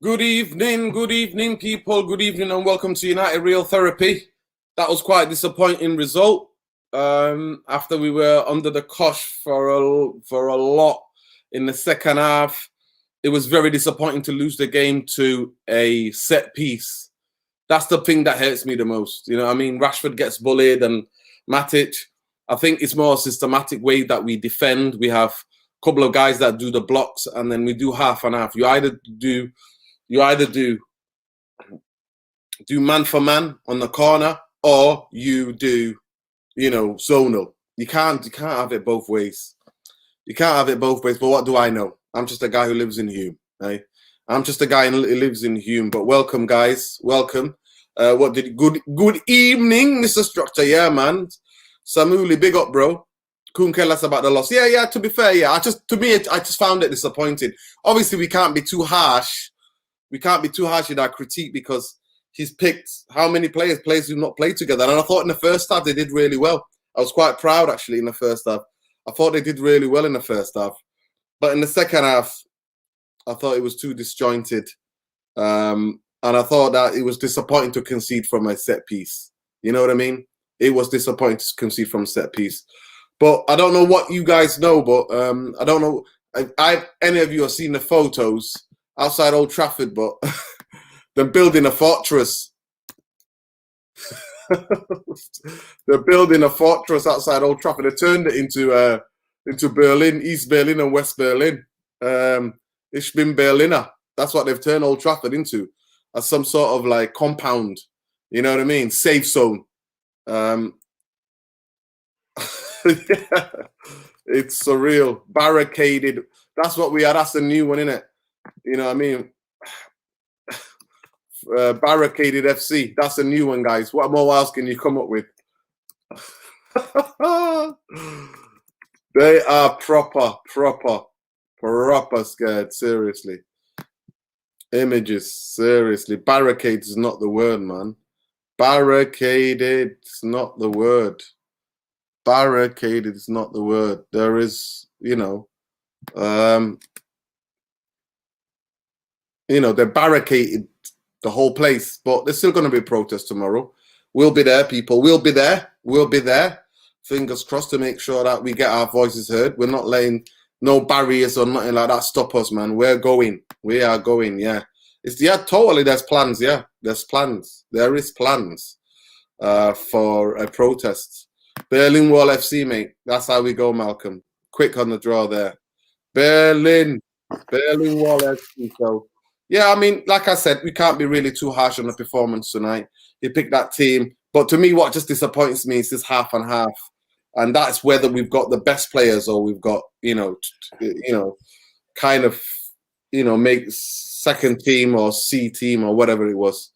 Good evening, people. Good evening, and welcome to United Real Therapy. That was quite a disappointing result. After we were under the cosh for a lot in the second half, it was very disappointing to lose the game to a set piece. That's the thing that hurts me the most. You know, I mean, Rashford gets bullied and Matic. I think it's more a systematic way that we defend. We have a couple of guys that do the blocks, and then we do half and half. You either do man for man on the corner, or you do, zonal. You can't have it both ways. You can't have it both ways. But what do I know? I'm just a guy who lives in Hume. Right? I'm just a guy who lives in Hume. But welcome, guys. Welcome. Good evening, Mr. Structure. Yeah, man. Samuli, big up, bro. Couldn't care less about the loss. Yeah. To be fair, yeah. I just found it disappointing. Obviously, we can't be too harsh. We can't be too harsh in our critique because he's picked how many players who not played together. And I thought in the first half they did really well. I was quite proud actually in the first half. I thought they did really well in the first half. But in the second half, I thought it was too disjointed. And I thought that it was disappointing to concede from a set piece. You know what I mean? It was disappointing to concede from a set piece. But I don't know what you guys know, but I don't know if any of you have seen the photos outside Old Trafford, but they're building a fortress. They're building a fortress outside Old Trafford. They turned it into Berlin, East Berlin and West Berlin. Ich bin Berliner. That's what they've turned Old Trafford into, as some sort of like compound. You know what I mean? Safe zone. Yeah, it's surreal. Barricaded. That's what we are. That's the new one, isn't it? You know what I mean? Barricaded FC. That's a new one, guys. What more else can you come up with? They are proper scared. Seriously. Images. Seriously. Barricade is not the word, man. Barricaded is not the word. Barricaded is not the word. There is, they barricaded the whole place, but there's still going to be a protest tomorrow. We'll be there, people. We'll be there. Fingers crossed to make sure that we get our voices heard. We're not letting no barriers or nothing like that stop us, man. We're going. We are going, yeah. Totally, there's plans, yeah. There's plans. There is plans for a protest. Berlin Wall FC, mate. That's how we go, Malcolm. Quick on the draw there. Berlin Wall FC. So, yeah, I mean, like I said, we can't be really too harsh on the performance tonight. He picked that team. But to me, what just disappoints me is this half and half. And that's whether we've got the best players or we've got, make second team or C team or whatever it was.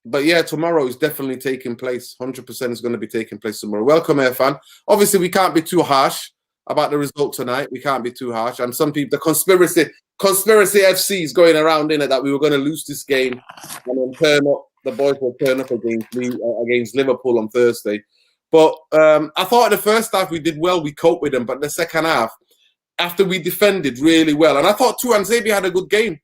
But yeah, tomorrow is definitely taking place. 100% is going to be taking place tomorrow. Welcome, Irfan. Obviously, we can't be too harsh about the result tonight. We can't be too harsh. And some people, the conspiracy FC is going around in it that we were going to lose this game and then turn up. The boys will turn up against Liverpool on Thursday. But I thought in the first half we did well. We coped with them. But in the second half, after we defended really well, and I thought Tuanzebe had a good game.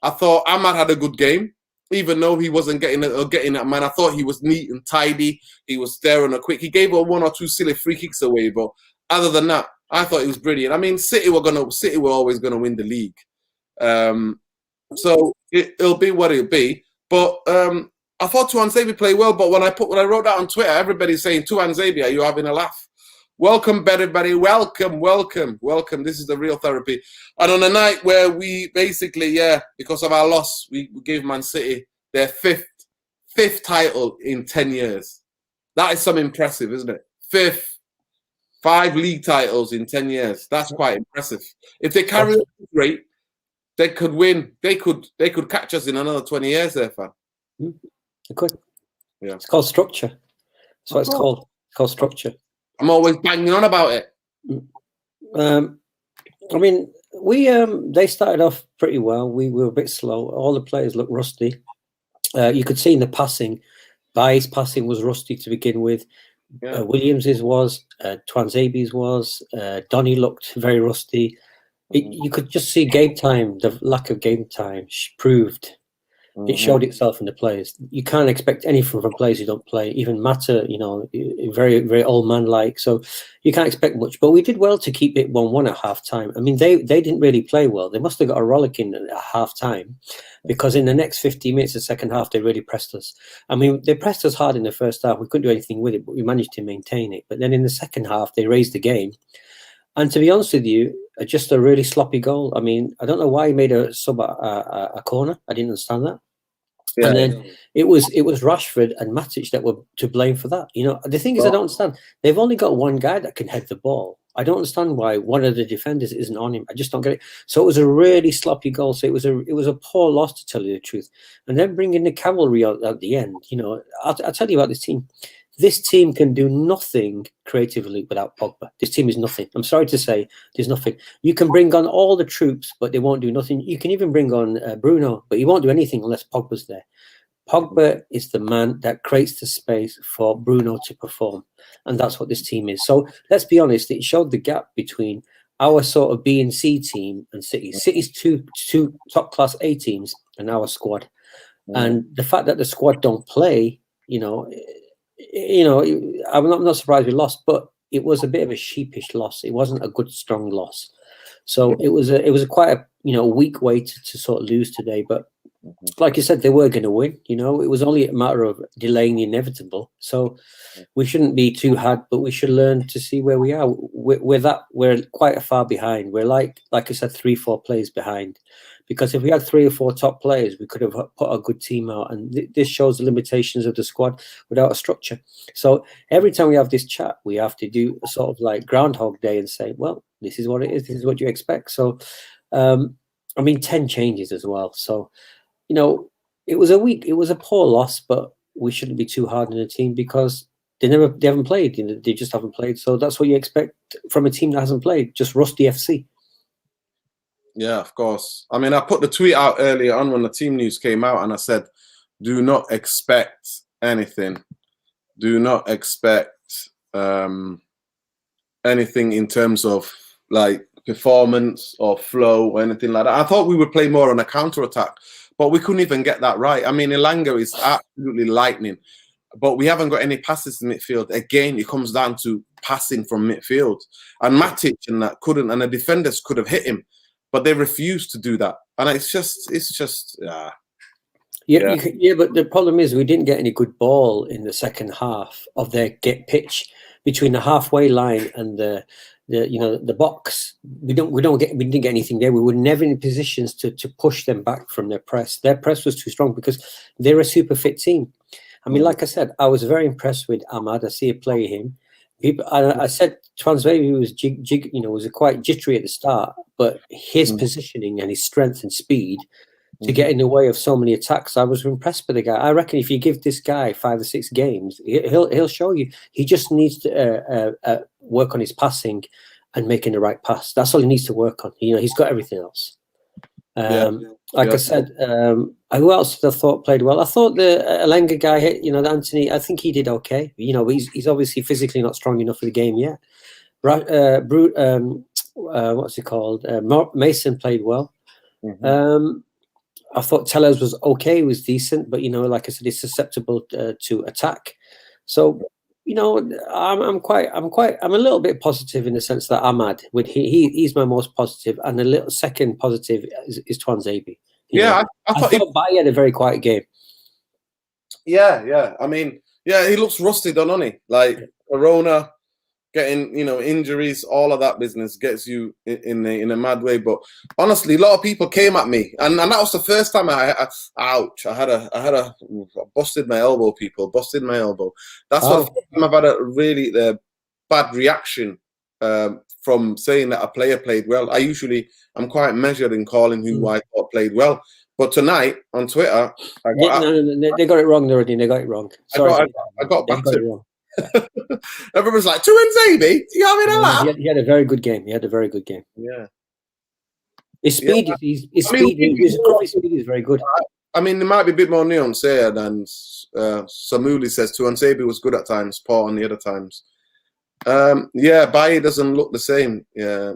I thought Ahmad had a good game, even though he wasn't getting that man. I thought he was neat and tidy. He was there on a quick. He gave one or two silly free kicks away, but other than that, I thought he was brilliant. I mean, City were always gonna win the league, so it'll be what it'll be. But I thought Tuanzebe played well. But when I wrote that on Twitter, everybody's saying, Tuanzebe, are you having a laugh? Welcome, everybody. Welcome. This is the Real Therapy. And on a night where we basically, because of our loss, we gave Man City their fifth title in 10 years. That is something impressive, isn't it? 5 league titles in 10 years. That's quite impressive. If they carry on this rate, they could win. They could catch us in another 20 years, there, fam. They could. Yeah. It's called structure. That's what it's called. It's called structure. I'm always banging on about it. I mean, they started off pretty well. We were a bit slow. All the players looked rusty. You could see in the passing, Baye's passing was rusty to begin with. Yeah. Williams's was, Tuanzebe's was. Donny looked very rusty. You could just see game time, the lack of game time proved. It showed itself in the players. You can't expect anything from players who don't play. Even Mata, very, very old man like. So you can't expect much. But we did well to keep it 1-1 at half time. I mean, they didn't really play well. They must have got a rollicking at half time, because in the next 50 minutes, the second half, they really pressed us. I mean, they pressed us hard in the first half. We couldn't do anything with it, but we managed to maintain it. But then in the second half, they raised the game. And to be honest with you, just a really sloppy goal. I mean, I don't know why he made a sub a corner. I didn't understand that. Yeah. And then it was Rashford and Matic that were to blame for that. The thing is, I don't understand. They've only got one guy that can head the ball. I don't understand why one of the defenders isn't on him. I just don't get it. So it was a really sloppy goal. So it was a poor loss, to tell you the truth. And then bringing the cavalry out at the end. I'll tell you about this team. This team can do nothing creatively without Pogba. This team is nothing. I'm sorry to say, there's nothing. You can bring on all the troops, but they won't do nothing. You can even bring on Bruno, but he won't do anything unless Pogba's there. Pogba is the man that creates the space for Bruno to perform. And that's what this team is. So let's be honest, it showed the gap between our sort of B and C team and City. City's two top-class A teams and our squad. And the fact that the squad don't play, I'm not surprised we lost, but it was a bit of a sheepish loss. It wasn't a good, strong loss. So it was a quite a weak way to sort of lose today. But like you said, they were going to win. It was only a matter of delaying the inevitable. So we shouldn't be too hard, but we should learn to see where we are. We're quite far behind. We're like I said, 3-4 players behind. Because if we had 3 or 4 top players, we could have put a good team out. And this shows the limitations of the squad without a structure. So every time we have this chat, we have to do a sort of like Groundhog Day and say, well, this is what it is. This is what you expect. So, 10 changes as well. So, it was a poor loss, but we shouldn't be too hard on the team because they haven't played. They just haven't played. So that's what you expect from a team that hasn't played, just rusty FC. Yeah, of course. I mean, I put the tweet out earlier on when the team news came out, and I said, do not expect anything. Do not expect anything in terms of like performance or flow or anything like that. I thought we would play more on a counter-attack, but we couldn't even get that right. I mean, Elanga is absolutely lightning, but we haven't got any passes in midfield. Again, it comes down to passing from midfield. And Matic and that couldn't, and the defenders could have hit him. But they refuse to do that, and it's just yeah. But the problem is we didn't get any good ball in the second half of their pitch between the halfway line and the box. We didn't get anything there. We were never in positions to push them back from their press. Their press was too strong because they're a super fit team. I mean, like I said, I was very impressed with Ahmad. I see a play him. I said Transvavi was quite jittery at the start, but his positioning and his strength and speed to get in the way of so many attacks, I was impressed with the guy. I reckon if you give this guy 5 or 6 games, he'll show you. He just needs to work on his passing and making the right pass. That's all he needs to work on. He's got everything else. I said, who else I thought played well? I thought the Elanga guy, Anthony, I think he did okay. He's obviously physically not strong enough for the game yet. What's he called? Mason played well. I thought Tellers was okay. He was decent, but like I said, he's susceptible to attack. So I'm a little bit positive in the sense that Ahmad, he's my most positive, and a little second positive is Tuanzebe. I thought Baye had a very quiet game. Yeah. I mean, he looks rusty, doesn't he? Like Corona, getting injuries, all of that business gets you in a mad way. But honestly, a lot of people came at me, and that was the first time I busted my elbow. People busted my elbow. That's the first time I've had a really bad reaction from saying that a player played well. I'm quite measured in calling who I thought played well. But tonight on Twitter, they got it wrong already. They got it wrong. Sorry, I got battered. Everyone's like, Tuanzebe? He had a very good game. Yeah. His speed, his speed is very good. I mean, there might be a bit more nuance here than Samuli says. Tuanzebe was good at times, poor on the other times. Baye doesn't look the same. Yeah.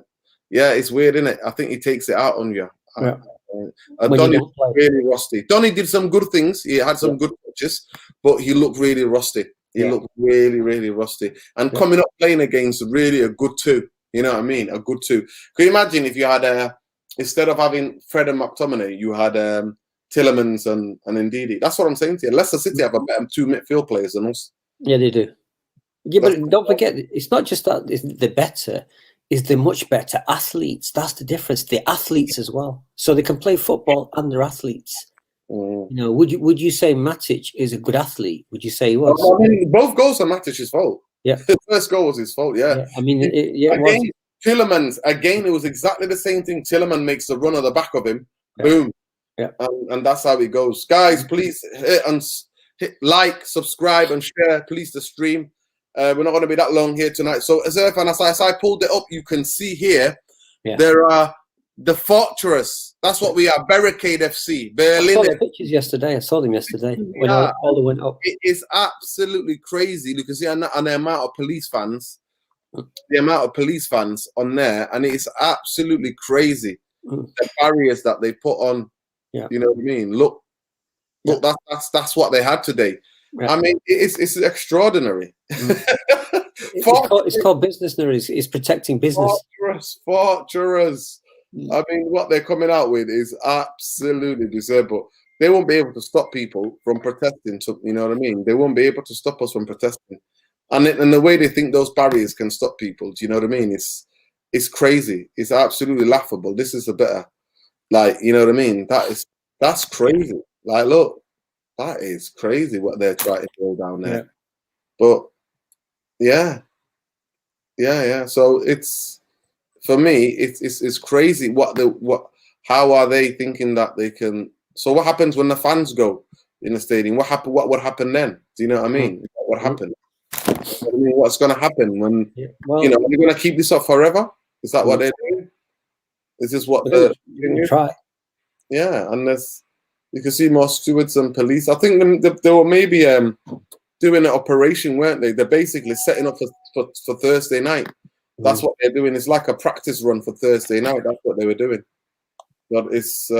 Yeah, it's weird, isn't it? I think he takes it out on you. Yeah. When you Donny don't play. really rusty. Donny did some good things. He had some good touches, but he looked really rusty. He looked really, really rusty. And coming up playing against really a good two. You know what I mean? A good two. Can you imagine if you had instead of having Fred and McTominay, you had Tillemans and Ndidi? That's what I'm saying to you. Leicester City have a better two midfield players than us. Yeah, they do. Yeah, but don't forget, it's not just that they're better. Is they're much better athletes. That's the difference. They're athletes as well, so they can play football and they're athletes. You know, would you say Matic is a good athlete? Would you say he was? I mean, both goals are Matic's fault. Yeah, the first goal was his fault. Yeah, I mean, again, Tillemans. Again, it was exactly the same thing. Tillemans makes the run on the back of him. Boom. Yeah, and that's how it goes. Guys, please hit like, subscribe, and share. Please the stream. We're not going to be that long here tonight. So as I pulled it up, you can see here there are the Fortress. That's what we are. Barricade FC. Berlin. I saw the pictures yesterday. I saw them yesterday when all they went up. It is absolutely crazy. You can see on the amount of police fans, the amount of police fans on there, and it is absolutely crazy. The barriers that they put on. Yeah. You know what I mean? Look, that's what they had today. Yeah. I mean, it's extraordinary. It's called business now. It's protecting business. Fortress. I mean, what they're coming out with is absolutely deserved. But they won't be able to stop people from protesting. You know what I mean? They won't be able to stop us from protesting. And the way they think those barriers can stop people, do you know what I mean? It's crazy. It's absolutely laughable. This is a better, like, you know what I mean? That's crazy. Like, look. That is crazy what they're trying to go down there. Yeah. But yeah. So it's, for me, it's crazy how are they thinking that they can? So what happens when the fans go in the stadium? What would happen then? Do you know what I mean? What happened? I mean, what's going to happen when are you going to keep this up forever? Is that what they're doing? Is this what they're try? Yeah, unless. You can see more stewards and police. I think they were maybe doing an operation, weren't they? They're basically setting up for Thursday night. That's what they're doing. It's like a practice run for Thursday night. That's what they were doing. But it's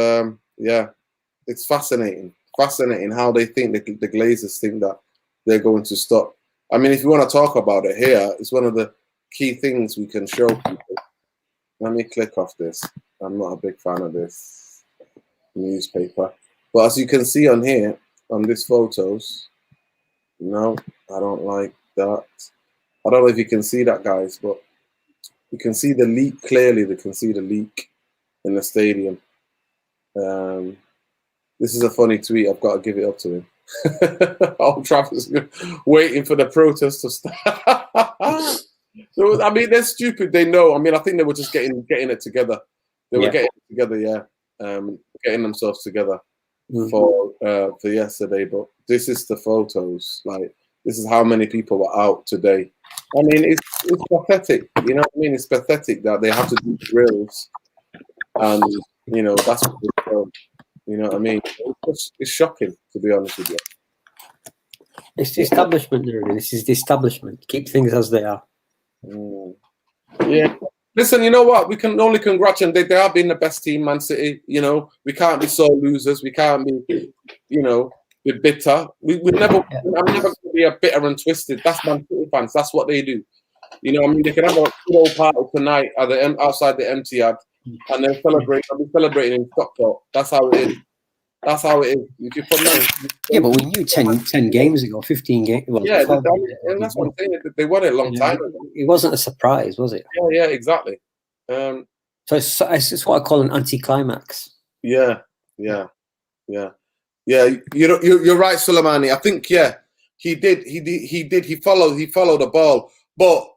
it's fascinating. Fascinating how they think the Glazers think that they're going to stop. I mean, if you want to talk about it here, it's one of the key things we can show people. Let me click off this. I'm not a big fan of this newspaper. But as you can see on here, on these photos, no, I don't like that. I don't know if you can see that, guys, but you can see the leak clearly. They can see the leak in the stadium. This is a funny tweet. I've got to give it up to him. Old Trafford's waiting for the protest to start. So, I mean, they're stupid. They know. I mean, I think they were just getting it together. They were getting it together, getting themselves together. For yesterday, but this is the photos. Like, this is how many people were out today. I mean, it's pathetic. You know what I mean? It's pathetic that they have to do drills, and you know that's what they do. You know what I mean? It's shocking, to be honest with you. It's the establishment. This is the establishment. Keep things as they are. Yeah. Listen, you know what? We can only congratulate them. They have been the best team, Man City. You know, we can't be sore losers. We can't be, be bitter. I'm never going to be a bitter and twisted. That's Man City fans. That's what they do. You know, I mean, they can have a good old party tonight at outside the Etihad, and then celebrate. I'll be celebrating in Stockport. That's how it is. That's how it is. If you put but we knew 10 games ago, 15 games. Well, and that's what I'm saying. They won it a long time ago. It wasn't a surprise, was it? Yeah, exactly. So it's what I call an anticlimax. Yeah. You're right, Soleimani. I think he did. He followed the ball, but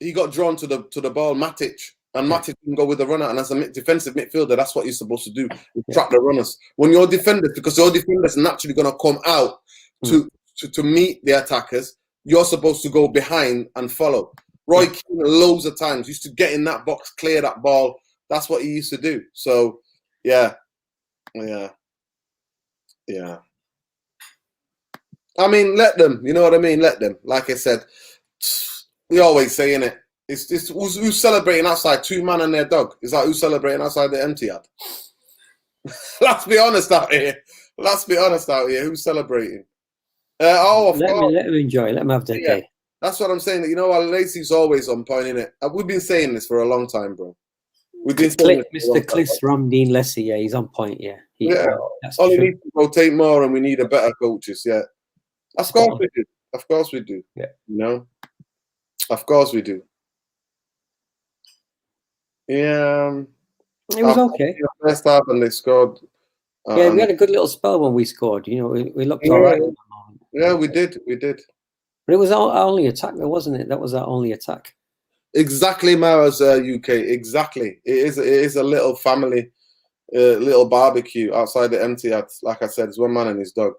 he got drawn to the ball, Matic. And Matic can go with the runner, and as a defensive midfielder, that's what you're supposed to do: trap the runners. When your defenders, because your defenders are naturally going to come out to meet the attackers, you're supposed to go behind and follow. Roy Keane, loads of times, used to get in that box, clear that ball. That's what he used to do. So, yeah. I mean, let them. You know what I mean? Let them. Like I said, we always say, innit? It's this who's celebrating outside? 2 man and their dog. Is that who's celebrating outside the Etihad? Let's be honest out here. Let's be honest out here. Who's celebrating? Of course. Let them enjoy. Let them have their day. That's what I'm saying. You know what? Lacey's always on point, innit? We've been saying this for a long time, bro. We've been saying Mr. Cliff Ramdeen Lessie, yeah, he's on point, yeah. All we need to rotate more, and we need a better coaches, yeah. Of course we do. Of course we do. Yeah. You know? Of course we do. Yeah. It was okay. First half, and they scored. Yeah, we had a good little spell when we scored. You know, we looked all right. Yeah, we did. We did. But it was our only attack, though, wasn't it? That was our only attack. Exactly, Mara's UK. Exactly. It is a little family, little barbecue outside the Etihad. Like I said, it's one man and his dog.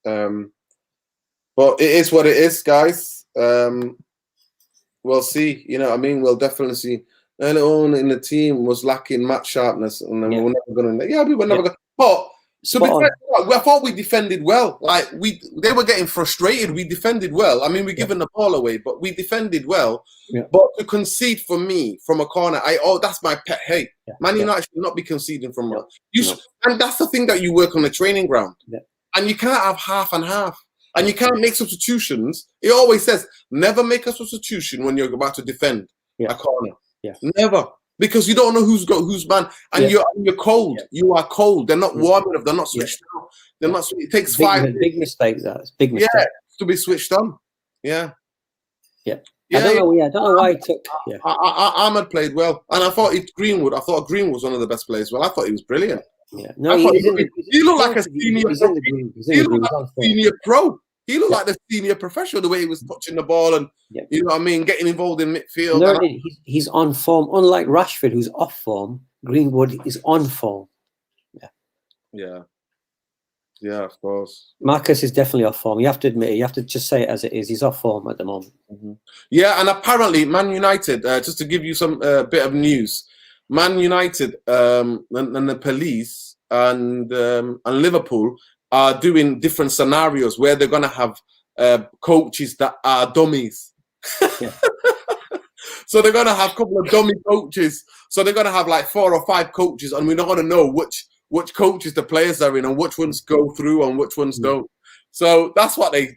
But it is what it is, guys. We'll see. You know what I mean? We'll definitely see. Early on in the team was lacking match sharpness, and then we were never going to. Yeah, we were never going. But to be fair, I thought we defended well. Like they were getting frustrated. We defended well. I mean, we're giving the ball away, but we defended well. Yeah. But to concede for me from a corner, that's my pet hate. Yeah. Man United should not be conceding from and that's the thing that you work on the training ground. Yeah. And you can't have half and half. And you can't make substitutions. He always says, never make a substitution when you're about to defend a corner. Yeah. Never. Because you don't know who's man. And you're cold. Yeah. You are cold. They're not warm enough. They're not switched on. They're not. It takes big mistake, that. It's big mistake. Yeah, to be switched on. Yeah. Yeah. I don't know. Yeah, I don't know why he took. Yeah. Ahmed played well, and I thought Greenwood. I thought Greenwood was one of the best players. Well, I thought he was brilliant. Yeah. No, he looked like a senior. He looked like a senior pro. He looked like the senior professional, the way he was touching the ball and, you know what I mean, getting involved in midfield. He's on form. Unlike Rashford, who's off form, Greenwood is on form. Yeah. Yeah. Yeah, of course. Marcus is definitely off form. You have to admit it. You have to just say it as it is. He's off form at the moment. Mm-hmm. Yeah, and apparently Man United, just to give you some bit of news, Man United and the police and Liverpool are doing different scenarios where they're going to have coaches that are dummies. Yeah. So they're going to have a couple of dummy coaches. So they're going to have like 4 or 5 coaches, and we're not going to know which coaches the players are in and which ones go through and which ones don't. So that's what they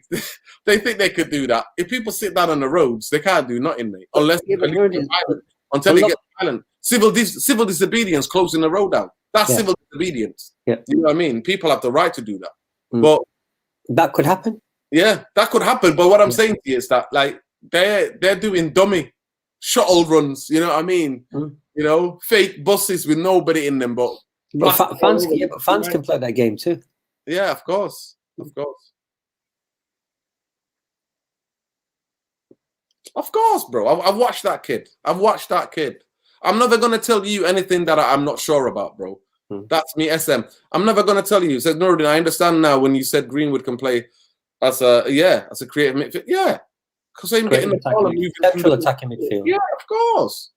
think they could do that. If people sit down on the roads, they can't do nothing, mate, unless until they get violent. Civil disobedience, closing the road down. That's civil disobedience. Yeah. You know what I mean? People have the right to do that. But that could happen. Yeah, that could happen. But what I'm saying to you is that like they're doing dummy shuttle runs, you know what I mean? You know, fake buses with nobody in them, but fans can play that game too. Yeah, of course. Of course. Of course, bro. I've watched that kid. I'm never going to tell you anything that I'm not sure about, bro. That's me, SM. I'm never going to tell you. Said Nuruddin, I understand now when you said Greenwood can play as a creative midfield. Yeah. Because I'm getting the ball and moving central attacking midfield. Yeah, of course.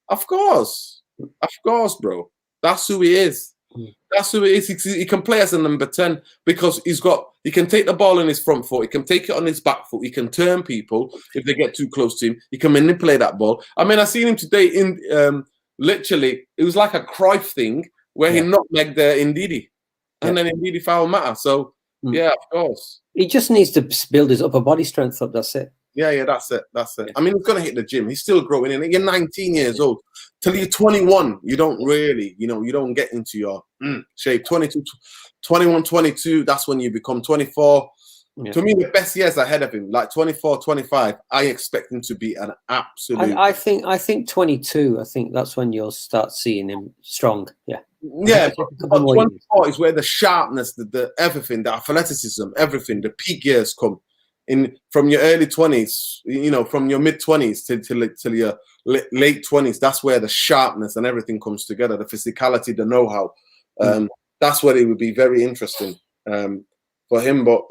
Of course. Of course, bro. That's who he is. That's who he is. He can play as a number 10 because he can take the ball in his front foot, he can take it on his back foot, he can turn people if they get too close to him, he can manipulate that ball. I mean, I seen him today in literally, it was like a Cruyff thing where he nutmegged Ndidi and then Ndidi fouled Mata. So yeah, of course. He just needs to build his upper body strength up, that's it. Yeah, that's it. I mean, he's going to hit the gym. He's still growing in it. You're 19 years old. Till you're 21, you don't really, you don't get into your shape. 22, 21, 22, that's when you become 24. Yeah. To me, the best years ahead of him, like 24, 25, I expect him to be an absolute... I think 22, I think that's when you'll start seeing him strong, yeah. Yeah, but 24 is where the sharpness, the everything, the athleticism, everything, the peak years come. From your early 20s, from your mid 20s till your late 20s, that's where the sharpness and everything comes together. The physicality, the know-how. That's what it would be very interesting for him. But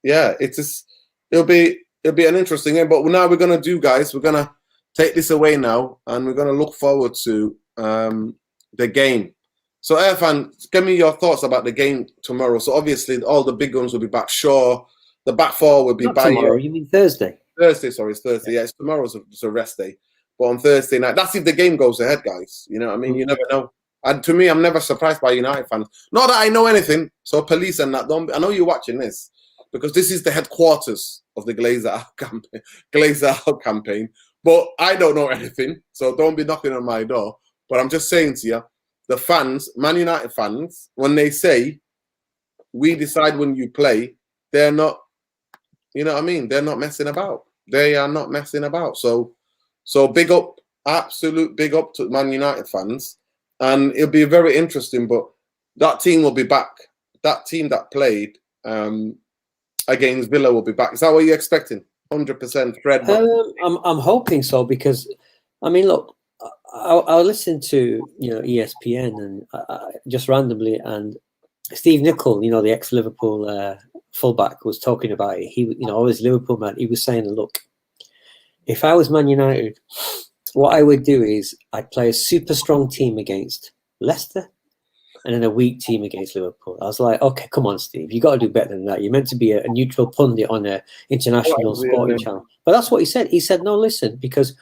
yeah, it'll be an interesting game. But now we're gonna do, guys. We're gonna take this away now, and we're gonna look forward to the game. So, Irfan, give me your thoughts about the game tomorrow. So, obviously, all the big guns will be back. Shaw. The back four will be tomorrow. You mean Thursday? Thursday, sorry, it's Thursday. Yeah, it's tomorrow's a rest day. But on Thursday night, that's if the game goes ahead, guys. You know what I mean? You never know. And to me, I'm never surprised by United fans. Not that I know anything. So police and that, don't. I know you're watching this because this is the headquarters of the Glazer Out campaign. But I don't know anything, so don't be knocking on my door. But I'm just saying to you, the fans, Man United fans, when they say we decide when you play, they're not. You know what I mean? They're not messing about. They are not messing about. So big up, absolute big up to Man United fans. And it'll be very interesting, but that team will be back. That team that played against Villa will be back. Is that what you're expecting? 100% Fred? I'm hoping so because, I mean, look, I'll listen to, ESPN and just randomly, and Steve Nicol, the ex-Liverpool fullback, was talking about it. He, always Liverpool man. He was saying, look, if I was Man United, what I would do is I'd play a super strong team against Leicester and then a weak team against Liverpool. I was like, okay, come on, Steve, you got to do better than that. You're meant to be a neutral pundit on an international sporting channel. But that's what he said. He said, no, listen, because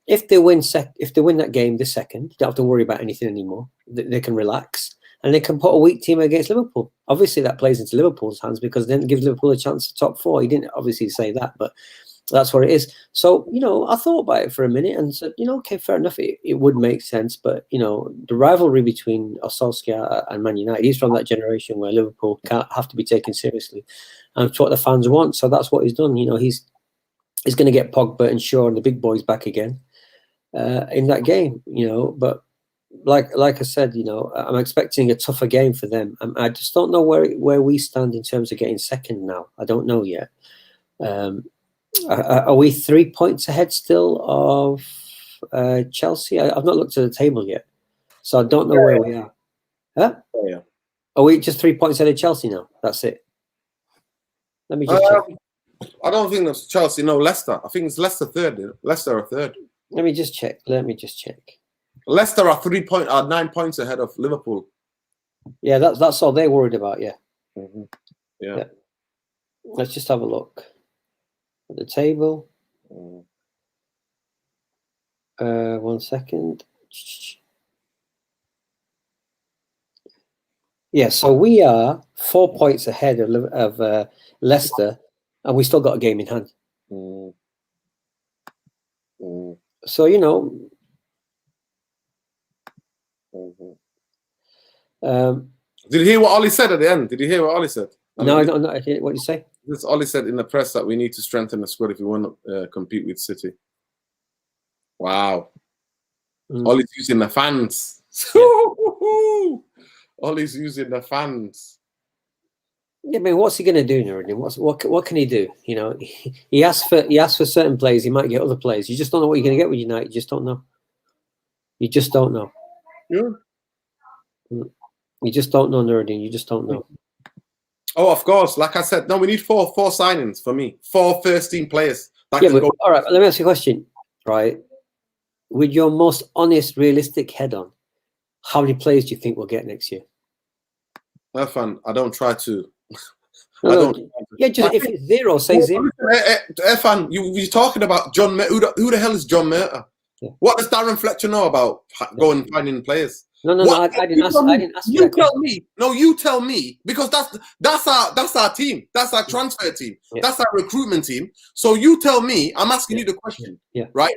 if they win that game this second, they don't have to worry about anything anymore. They can relax and they can put a weak team against Liverpool. Obviously, that plays into Liverpool's hands because then it gives Liverpool a chance to top four. He didn't obviously say that, but that's what it is. So, I thought about it for a minute and said, okay, fair enough. It would make sense. But, the rivalry between Solskjaer and Man United, he's from that generation where Liverpool can't have to be taken seriously. And it's what the fans want. So that's what he's done. He's going to get Pogba and Shaw and the big boys back again in that game, But like I said, I'm expecting a tougher game for them. I just don't know where we stand in terms of getting second now. I don't know yet. Are we 3 points ahead still of Chelsea? I've not looked at the table yet, so I don't know where we are. Huh? Yeah. Are we just 3 points ahead of Chelsea now? That's it. Let me just check. I don't think that's Chelsea. No, Leicester. I think it's Leicester third. Leicester are third. Let me just check. Leicester are 9 points ahead of Liverpool. Yeah, that's all they're worried about. Yeah. Mm-hmm. Yeah. Let's just have a look at the table. 1 second. Yeah, so we are 4 points ahead of Leicester, and we still got a game in hand. So did you hear what Ollie said at the end? Did you hear what Ollie said? No. What did you say? This Ollie said in the press that we need to strengthen the squad if we want to compete with City. Wow. Ollie's using the fans. Yeah. Ollie's using the fans. Yeah, I mean, what's he going to do, Nuruddin? What can he do? He asked for certain players. He might get other players. You just don't know what you're going to get with United. You just don't know. You just don't know. Yeah. You just don't know, Nuruddin. You just don't know. Oh, of course. Like I said, no, we need four signings for me. 4 first-team players. All right, let me ask you a question. Right, with your most honest, realistic head on, how many players do you think we'll get next year? Irfan, I don't try to. If it's zero, say zero. Irfan, you're talking about John Murta. Who the hell is John Murta? Yeah. What does Darren Fletcher know about going and finding players? No, I didn't ask you. You tell me. No, you tell me, because that's our team. That's our transfer team. Yeah. That's our recruitment team. So you tell me. I'm asking you the question. Yeah. Right.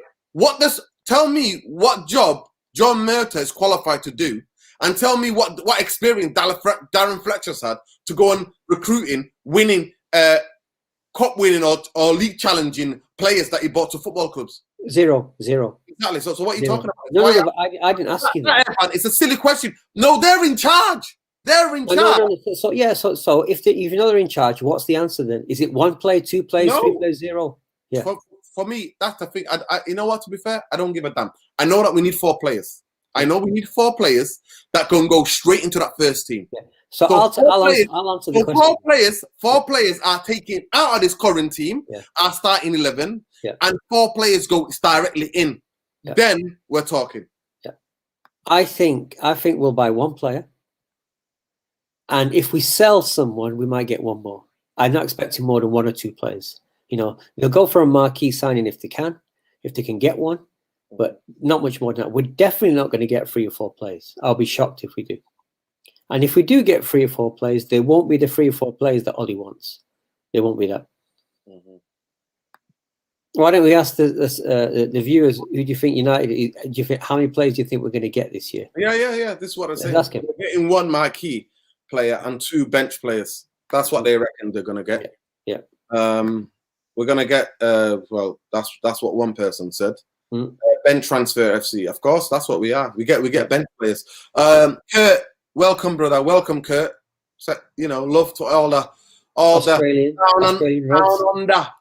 Tell me what job John Murta is qualified to do, and tell me what experience Darren Fletcher's had to go and recruiting, winning, cup winning or league challenging players that he bought to football clubs. Zero. Exactly. So what are you talking about? No, I didn't ask you that. It's a silly question. No, they're in charge. They're in charge. No. So if you know they're in charge, what's the answer then? Is it 1 player, 2 players, 3 players, 0? Yeah. For me, that's the thing. You know what? To be fair, I don't give a damn. I know that we need 4 players. I know we need 4 players that can go straight into that first team. Yeah. So I'll answer the question. 4 players are taken out of this current team, are starting 11, and 4 players go directly in. Yeah. Then we're talking. Yeah. I think we'll buy 1 player, and if we sell someone, we might get 1 more. I'm not expecting more than 1 or 2 players. They'll go for a marquee signing if they can get one. but not much more than that. We're definitely not going to get 3 or 4 players. I'll be shocked if we do. And if we do get 3 or 4 players, they won't be the 3 or 4 players that Ollie wants. They won't be that. Why don't we ask the viewers? Who do you think United? Do you think how many players do you think we're going to get this year? Yeah. This is what I'm saying. Ask him. We're getting 1 marquee player and 2 bench players. That's what they reckon they're going to get. Yeah. We're going to get. Well, that's what one person said. Bench transfer FC. Of course, that's what we are. We get bench players. Kurt, welcome, brother. Welcome, Kurt. So, love to all the Australian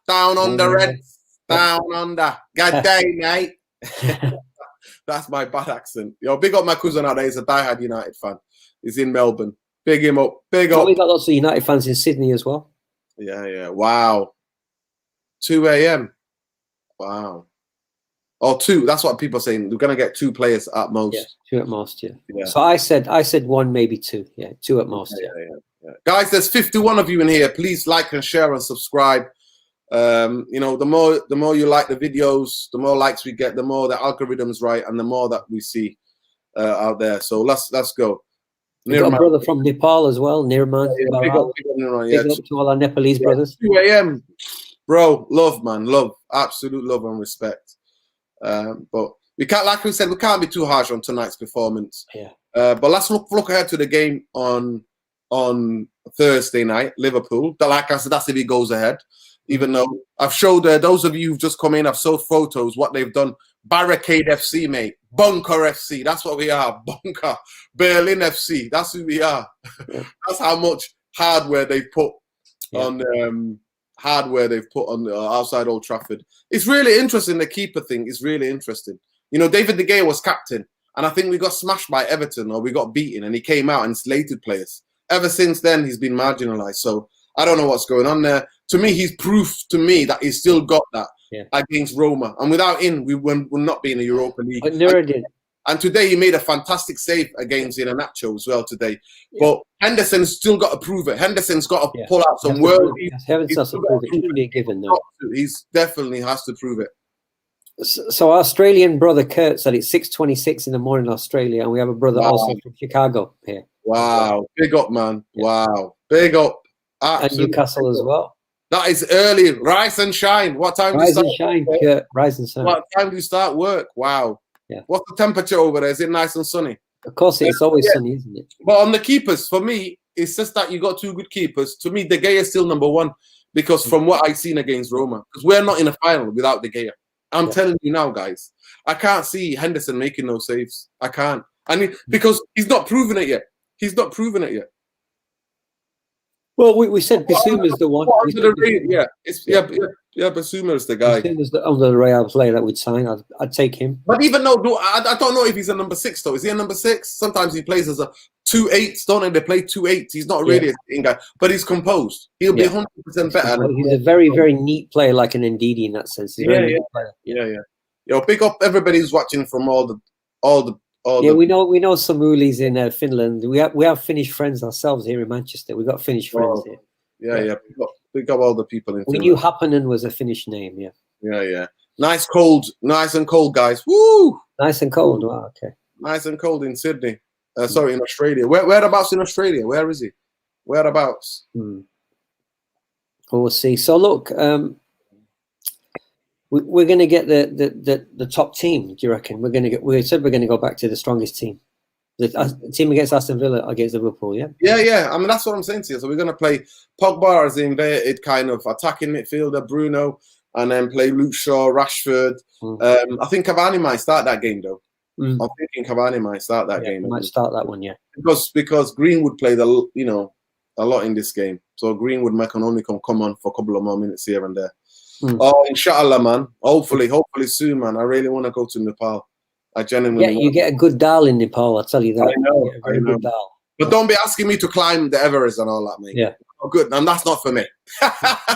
down under Reds. Down under. God day, mate. That's my bad accent. Big up my cousin out there. He's a diehard United fan. He's in Melbourne. Big him up. Big up. We got lots of United fans in Sydney as well. Yeah. Wow. 2 a.m. Wow. Or 2. That's what people are saying. We're gonna get 2 players at most. Yeah, 2 at most. Yeah. So I said 1, maybe 2. Yeah, 2 at most. Yeah. Guys, there's 51 of you in here. Please like and share and subscribe. The more you like the videos, the more likes we get, the more the algorithm's right, and the more that we see out there. So let's go. We got a brother from Nepal as well, Nirman. Big up to all our Nepalese brothers. 2 a.m. Bro, love, man, love, absolute love and respect. But we can't, like we said, we can't be too harsh on tonight's performance. Yeah. But let's look ahead to the game on Thursday night, Liverpool. Like I said, that's if he goes ahead. Even though I've showed those of you who've just come in, I've showed photos what they've done. Barricade FC, mate. Bunker FC. That's what we are. Bunker. Berlin FC. That's who we are. Yeah. That's how much hardware they've put on outside Old Trafford. It's really interesting. The keeper thing is really interesting. David De Gea was captain, and I think we got smashed by Everton, or we got beaten, and he came out and slated players. Ever since then, he's been marginalised. So I don't know what's going on there. To me, he's proof to me that he's still got that against Roma. And without him, we will not be in the Europa League. But Nura did. And today he made a fantastic save against Iheanacho as well today. Yeah. But Henderson's still got to prove it. Henderson's got to pull out some world. Henderson's to prove it. Shouldn't be a given, though. He's definitely has to prove it. So our Australian brother Kurt said it's 6:26 in the morning in Australia, and we have a brother also from Chicago here. Wow. Big up, man. Yeah. Wow. Big up. Absolutely. And Newcastle as well. That is early. Rise and shine. What time do you start? Rise and shine. What time do you start work? Wow. Yeah. What's the temperature over there? Is it nice and sunny? Of course, it's always sunny, isn't it? But on the keepers, for me, it's just that you got 2 good keepers. To me, De Gea is still number 1 because from what I've seen against Roma, because we're not in a final without De Gea. I'm telling you now, guys, I can't see Henderson making those saves. I can't. Because he's not proven it yet. Well, we said Bissouma's the one. Bissouma's the guy. Bissouma's under the radar player that we'd sign. I'd take him. But even though I don't know if he's a number 6 though. Is he a number 6? Sometimes he plays as a 2-8. Don't they? They play 2-8. He's not really a sitting guy, but he's composed. He'll be 100% better. He's a very, very neat player, like an Ndidi in that sense. He's a neat player. Yeah. Pick up everybody who's watching from all the. We know some Moolies in Finland. We have Finnish friends ourselves here in Manchester. We got Finnish friends here. Yeah. Pick up all the people in Finland. We knew Happanen was a Finnish name. Yeah. Nice and cold, guys. Woo! Nice and cold. Wow. Okay. Nice and cold in Sydney. Sorry, in Australia. Whereabouts in Australia? Where is he? Whereabouts? We'll see. So look, we're going to get the top team. Do you reckon we said we're going to go back to the strongest team, the team against Aston Villa against Liverpool? Yeah. I mean, that's what I'm saying to you. So we're going to play Pogba as the inverted kind of attacking midfielder, Bruno, and then play Luke Shaw, Rashford. I think Cavani might start that game though. I'm thinking Cavani might start that game. Might start that one, because Greenwood played a lot in this game, so Greenwood can only come on for a couple of more minutes here and there. Oh, inshallah, man. Hopefully soon, man. I really want to go to Nepal. I genuinely you get a good dal in Nepal, I'll tell you that. I know. Good dal. But don't be asking me to climb the Everest and all that, mate. Yeah. Oh, good, and that's not for me. But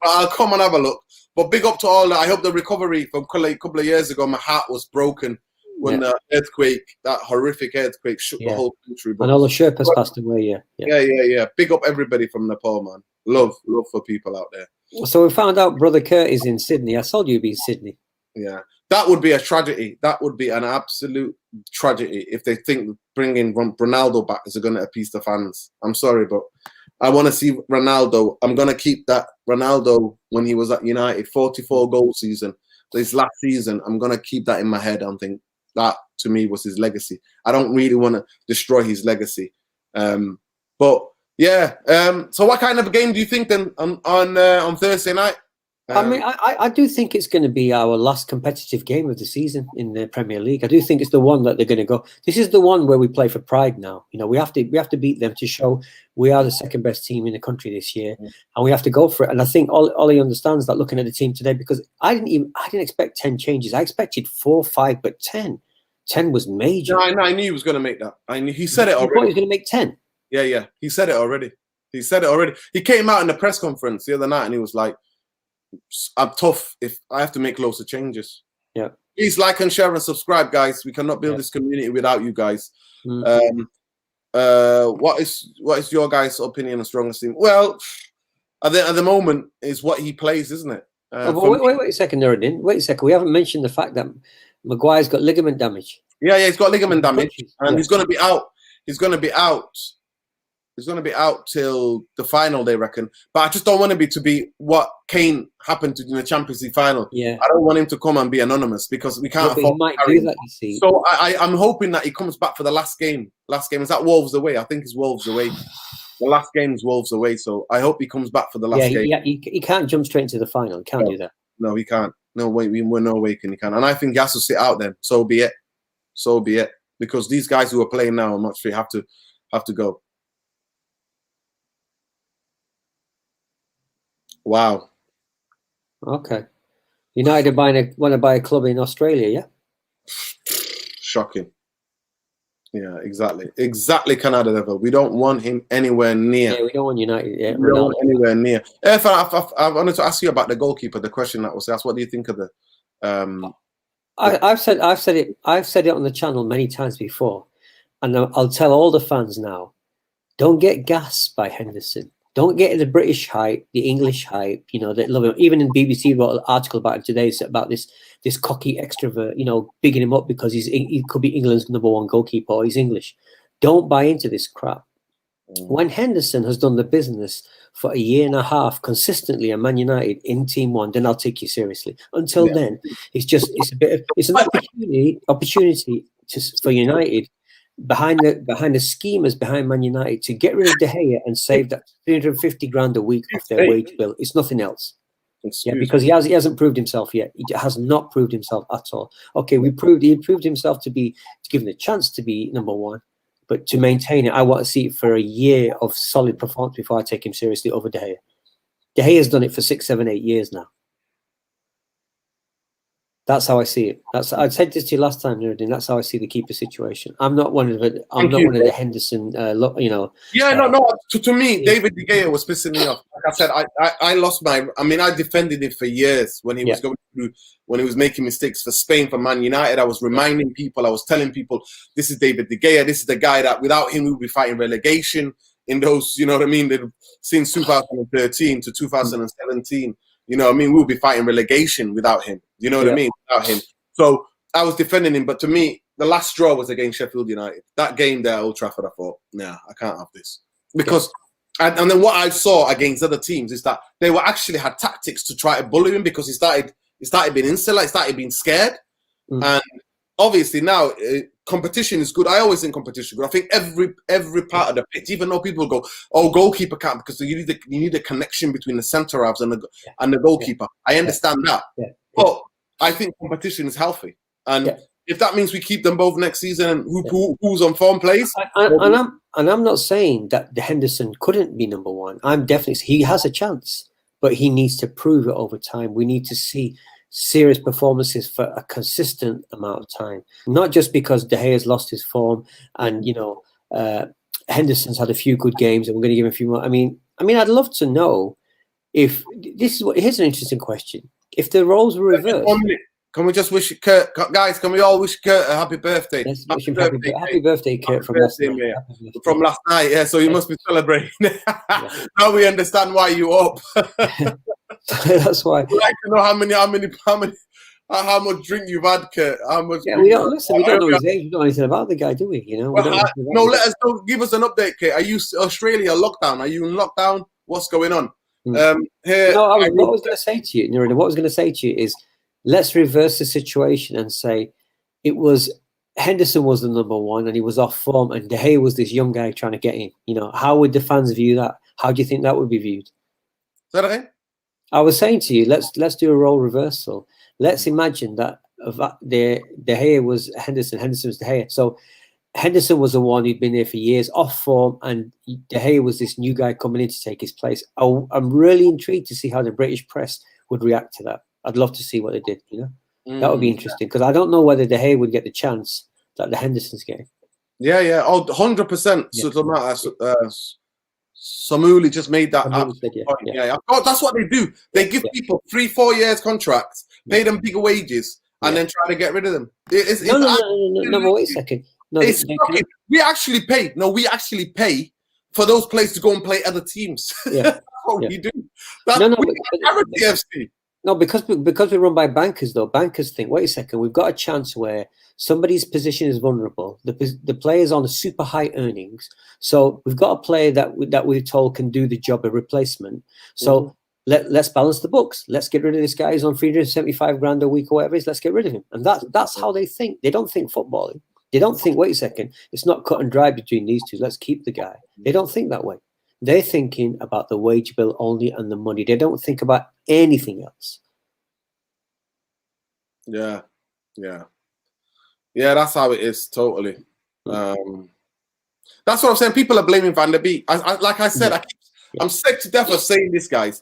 I'll come and have a look. But big up to all that. I hope the recovery from a couple of years ago, my heart was broken when the earthquake, that horrific earthquake, shook the whole country. But and all the Sherpas passed away, Yeah. Big up everybody from Nepal, man. Love for people out there. So we found out Brother Kurt is in Sydney. I told you he'd be in Sydney. Yeah. that would be a tragedy. That would be an absolute tragedy if they think bringing Ronaldo back is going to appease the fans. I'm sorry, but I want to see Ronaldo. I'm going to keep that Ronaldo when he was at United, 44 goal season. This last season, I'm going to keep that in my head. I'm thinking that, to me, was his legacy. I don't really want to destroy his legacy. But, yeah. So what kind of a game do you think then on Thursday night? I mean, I do think it's going to be our last competitive game of the season in the Premier League. I do think it's the one that they're going to go. This is the one where we play for pride now. You know, we have to beat them to show we are the second best team in the country this year, and we have to go for it. And I think Ollie understands that looking at the team today, because I didn't expect 10 changes. I expected 4, 5, but 10. 10 was major. No, I knew he was going to make that. I knew he said it already. He was going to make 10. Yeah. He said it already. He came out in the press conference the other night and he was like, I'm tough if I have to make loads of changes. Yeah. Please like and share and subscribe, guys. We cannot build this community without you guys. What is your guys' opinion on strongest team? Well, at the moment is what he plays, isn't it? Wait a second, Nuruddin. Wait a second. We haven't mentioned the fact that Maguire's got ligament damage. Yeah, he's got ligament damage, and he's going to be out. He's going to be out till the final, they reckon. But I just don't want it to be what Kane happened to in the Champions League final. Yeah. I don't want him to come and be anonymous because we can't afford. He might do that, you see. So I'm hoping that he comes back for the last game. Last game is that Wolves away. I think it's Wolves away. The last game is Wolves away. So I hope he comes back for the last game. Yeah, he can't jump straight into the final. He can't do that. No, he can't. No way. We're no way can he can. And I think he has to sit out then. So be it. So be it. Because these guys who are playing now, I'm not sure, have to go. Wow. Okay. United want to buy a club in Australia, yeah? Shocking. Yeah, exactly. Exactly Canada level. We don't want him anywhere near. Yeah, we don't want United. Yeah, we don't want anywhere near. I wanted to ask you about the goalkeeper, the question that was asked. What do you think of the I've said it on the channel many times before, and I'll tell all the fans now: don't get gassed by Henderson. Don't get the British hype, the English hype. You know, they love him. Even in BBC wrote an article about him today about this cocky extrovert. You know, bigging him up because he could be England's #1 goalkeeper or he's English. Don't buy into this crap. When Henderson has done the business for a year and a half consistently at Man United in Team 1, then I'll take you seriously. Until then, it's an opportunity for United behind the schemers behind Man United to get rid of De Gea and save that 350 grand a week off their wage bill. It's nothing else. Because he hasn't proved himself yet. He has not proved himself at all. Okay, he proved himself to give him the chance to be #1. But to maintain it, I want to see it for a year of solid performance before I take him seriously over De Gea. De Gea's done it for 6, 7, 8 years now. That's how I see it. I said this to you last time, Nuruddin. That's how I see the keeper situation. I'm not one of the Henderson. Yeah, no. To me, David De Gea was pissing me off. Like I said, I lost my. I mean, I defended him for years when he was going through, when he was making mistakes for Spain, for Man United. I was reminding people. I was telling people, this is David De Gea. This is the guy that without him we would be fighting relegation in those. You know what I mean? Since 2013 to 2017. You know what I mean? We'll be fighting relegation without him. You know what I mean? Without him. So I was defending him. But to me, the last straw was against Sheffield United. That game there at Old Trafford, I thought, nah, I can't have this. Because, and then what I saw against other teams is that they were actually had tactics to try to bully him because he started being insular, he started being scared. And obviously now, competition is good. I always think competition is good. I think every part of the pitch, even though people go, oh, goalkeeper can't, because you need a connection between the centre halves and the goalkeeper. I understand that. But I think competition is healthy. And if that means we keep them both next season and who's on form plays. And I'm not saying that the Henderson couldn't be #1. I'm definitely, he has a chance, but he needs to prove it over time. We need to see serious performances for a consistent amount of time, not just because De Gea's lost his form and Henderson's had a few good games and we're going to give him a few more. I mean, I'd love to know if this is here's an interesting question. If the roles were reversed, can we just wish Kurt, guys? Can we all wish Kurt a happy birthday? Let's wish him happy birthday, Kurt, from last night. From last night, yeah. So you must be celebrating. Now we understand why you up. That's why. I'd like to know how many how much drink you've had, Kurt. How much? Yeah, we don't listen. We don't know his age. We don't know anything about the guy, do we? You know, we don't know anything No, about give us an update, Kurt. Are you Australia lockdown? Are you in lockdown? What's going on? Here, no, what I was going to say to you, Nurina, what I was going to say to you is, let's reverse the situation and say it was Henderson was the number one and he was off form, and De Gea was this young guy trying to get in. You know, how would the fans view that? How do you think that would be viewed? Is that okay? I was saying to you, let's do a role reversal. Let's imagine that De Gea was Henderson, Henderson was De Gea. So Henderson was the one who'd been there for years, off form, and De Gea was this new guy coming in to take his place. I'm really intrigued to see how the British press would react to that. I'd love to see what they did. You know, that would be interesting, because I don't know whether De Gea would get the chance that the Henderson's getting. Yeah. Oh, 100%. Samuli just made that point. Yeah. Oh, that's what they do. They give people 3-4 years contracts, pay them bigger wages, and then try to get rid of them. No, wait a second. No, we actually pay. No, we actually pay for those players to go and play other teams. Yeah. That's what we do. No, because we run by bankers, though. Bankers think, wait a second, we've got a chance where somebody's position is vulnerable. The player's on a super high earnings, so we've got a player that we're told can do the job of replacement. So let's balance the books. Let's get rid of this guy who's on 375 grand a week or whatever it is. Let's get rid of him. And that's how they think. They don't think footballing. They don't think, wait a second, it's not cut and dry between these two. Let's keep the guy. They don't think that way. They're thinking about the wage bill only and the money. They don't think about anything else. Yeah, that's how it is, totally. That's what I'm saying. People are blaming Van der Beek. Like I said, I'm sick to death of saying this, guys.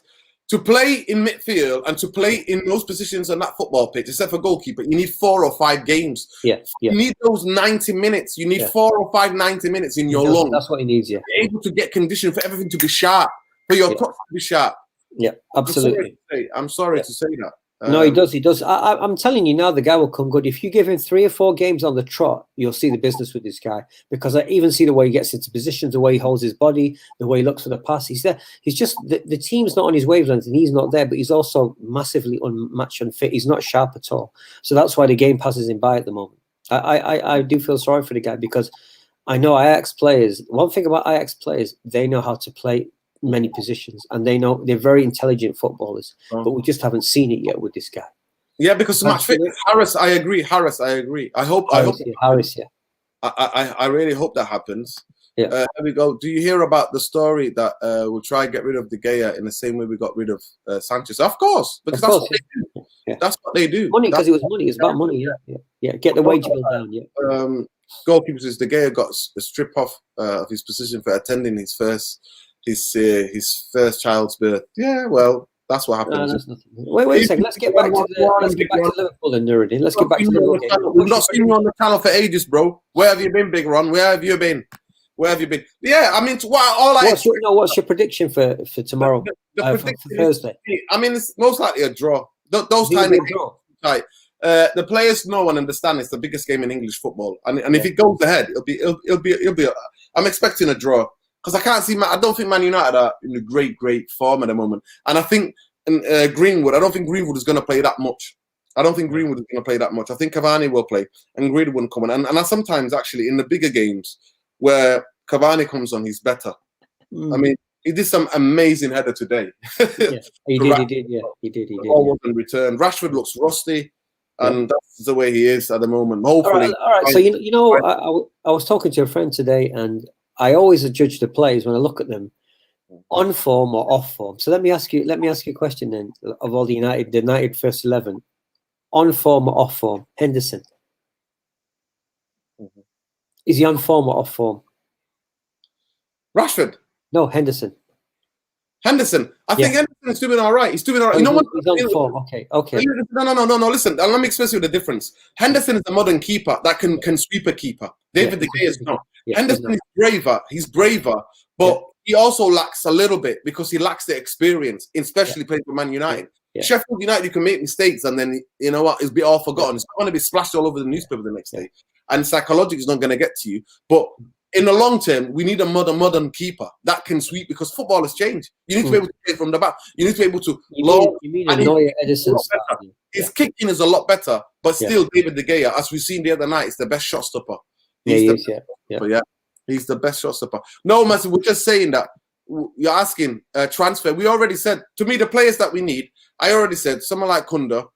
To play in midfield and to play in those positions on that football pitch, except for goalkeeper, you need 4 or 5 games. Yeah. You need those 90 minutes. You need 4 or 5 90 minutes in your lungs. That's what he needs, yeah. Be able to get conditioned for everything to be sharp, for your touch to be sharp. Yeah, absolutely. I'm sorry to say that. No, he does. I'm telling you now, the guy will come good. If you give him 3 or 4 games on the trot, you'll see the business with this guy. Because I even see the way he gets into positions, the way he holds his body, the way he looks for the pass. He's there. He's just the team's not on his wavelength, and he's not there. But he's also massively unmatched and fit. He's not sharp at all. So that's why the game passes him by at the moment. I do feel sorry for the guy, because I know Ajax players. One thing about Ajax players, they know how to play many positions, and they know they're very intelligent footballers, but we just haven't seen it yet with this guy. Yeah, because match fit. Harris, I agree. I hope Harris, yeah. I really hope that happens. Yeah. There we go. Do you hear about the story that we'll try and get rid of De Gea in the same way we got rid of Sanchez? Of course, because that's what they do. Yeah. That's what they do. Money, because it was money. It's about money. Yeah. Get the wage bill down. Yeah. Goalkeepers is De Gea got a strip off of his position for attending his first child's birth. Yeah, well, that's what happened. No, that's nothing. Wait a second. Let's get back to Liverpool and Nuruddin. Let's get back to Liverpool. We've not seen you on the channel for ages, bro. Where have you been, Big Ron? Where have you been? Yeah, I mean, what's your prediction for tomorrow? For Thursday. I mean, it's most likely a draw. Those tiny draw. Right. The players know and understand it's the biggest game in English football, and if it goes ahead, it'll be. I'm expecting a draw. Because I don't think Man United are in a great form at the moment. And I think Greenwood, I don't think Greenwood is going to play that much. I think Cavani will play, and Greenwood will come on. And I sometimes, actually, in the bigger games where Cavani comes on, he's better. I mean, he did some amazing header today. He did. All wasn't returned. Rashford looks rusty, and that's the way he is at the moment. Hopefully. All right. So, I was talking to a friend today, and I always judge the players when I look at them on form or off form. So let me ask you a question then of all the United first 11, on form or off form. Henderson, is he on form or off form? Rashford. No, Henderson. I think Henderson's doing all right. He's doing all right. He's on form. Okay. No. Listen, let me express you the difference. Henderson is a modern keeper that can sweep a keeper. David De Gea is not. Henderson is braver. He's braver, but he also lacks a little bit because he lacks the experience, especially playing for Man United. Sheffield United, you can make mistakes, and then you know what? It'll be all forgotten. It's going to be splashed all over the newspaper the next day, and psychology is not going to get to you. But in the long term, we need a modern keeper that can sweep because football has changed. You need to be able to play from the back. You need to be able to. You mean a Neuer Edison style. His kicking is a lot better, but still, David De Gea, as we've seen the other night, is the best shot stopper. He's he's the best shot stopper. No, Messi, we're just saying that you're asking transfer. We already said, to me, the players that we need, I already said, someone like Kunda,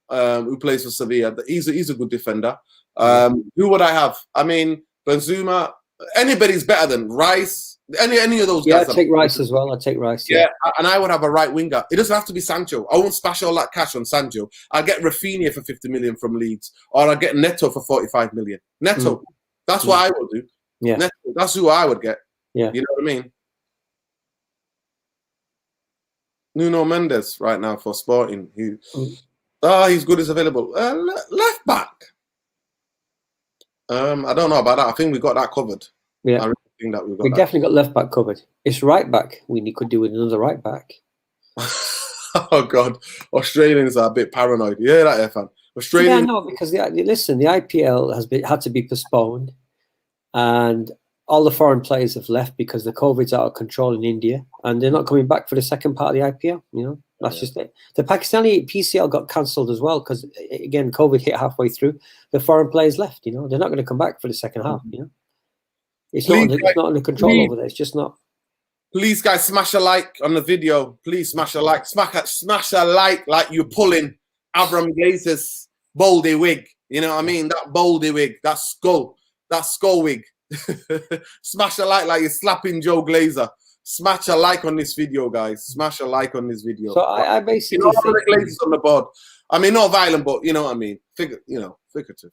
who plays for Sevilla, he's a good defender. Who would I have? I mean, Benzema, anybody's better than Rice. Any of those guys. Yeah, I'd take Rice as well. I'd take Rice. Yeah, and I would have a right winger. It doesn't have to be Sancho. I won't splash all that cash on Sancho. I'll get Rafinha for 50 million from Leeds, or I'll get Neto for 45 million. Neto. That's what I would do. Yeah. Neto, that's who I would get. Yeah. You know what I mean? Nuno Mendes right now for Sporting. He's good as available. Left back. I don't know about that. I think we got that covered. Yeah. I really think that we definitely got left back covered. It's right back. We could do with another right back. Oh God, Australians are a bit paranoid. Yeah, that fan. Australians. Yeah, no, because the IPL has had to be postponed, and all the foreign players have left because the COVID's out of control in India, and they're not coming back for the second part of the IPL. You know, that's just it. The Pakistani PCL got cancelled as well because again, COVID hit halfway through. The foreign players left. You know, they're not going to come back for the second half. You know, it's not under control over there. It's just not. Please, guys, smash a like on the video. Please smash a like. Smash a like you're pulling Avram Glazer's Baldy wig. You know what I mean? That Baldy wig, that skull wig. Smash a like you're slapping Joe Glazer. Smash a like on this video, guys. Smash a like on this video. So I basically all the Glazers on the board. I mean, not violent, but you know what I mean. Figurative.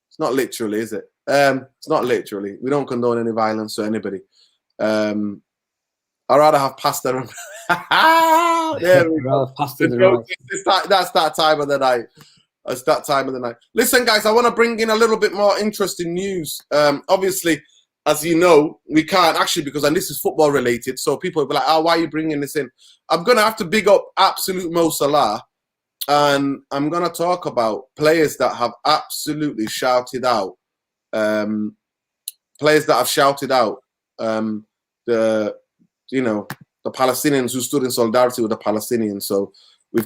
It's not literally, is it? It's not literally. We don't condone any violence to anybody. I'd rather have pasta. There we go. That's that time of the night. It's that time of the night. Listen, guys, I want to bring in a little bit more interesting news. Obviously, as you know, we can't actually and this is football related. So people will be like, "Oh, why are you bringing this in?" I'm gonna have to big up absolute Mo Salah, and I'm gonna talk about players that have absolutely shouted out. Players that have shouted out the Palestinians who stood in solidarity with the Palestinians. So we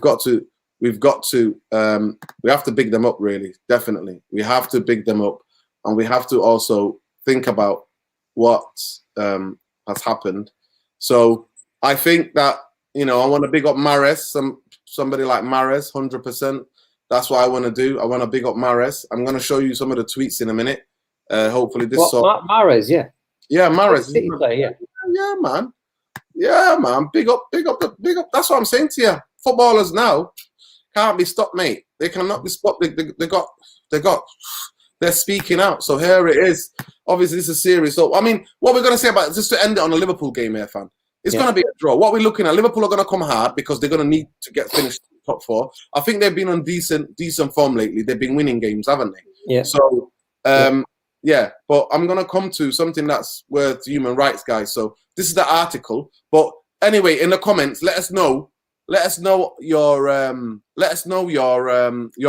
have to big them up, really. Definitely. We have to big them up. And we have to also think about what has happened. So I think that, I want to big up Mahrez, somebody like Mahrez, 100%. That's what I want to do. I want to big up Mahrez. I'm going to show you some of the tweets in a minute. Hopefully this Mahrez, yeah. Yeah, Mahrez. Yeah, man. Yeah, man. Big up. That's what I'm saying to you. Footballers now can't be stopped, mate. They cannot be stopped. They're speaking out. So here it is. Obviously, this is serious. So, I mean, what we're going to say about just to end it on a Liverpool game here, fan. It's going to be a draw. What we're looking at, Liverpool are going to come hard because they're going to need to get finished top four. I think they've been on decent form lately. They've been winning games, haven't they? Yeah. So, yeah, but I'm going to come to something that's worth human rights, guys. So this is the article. But anyway, in the comments, let us know your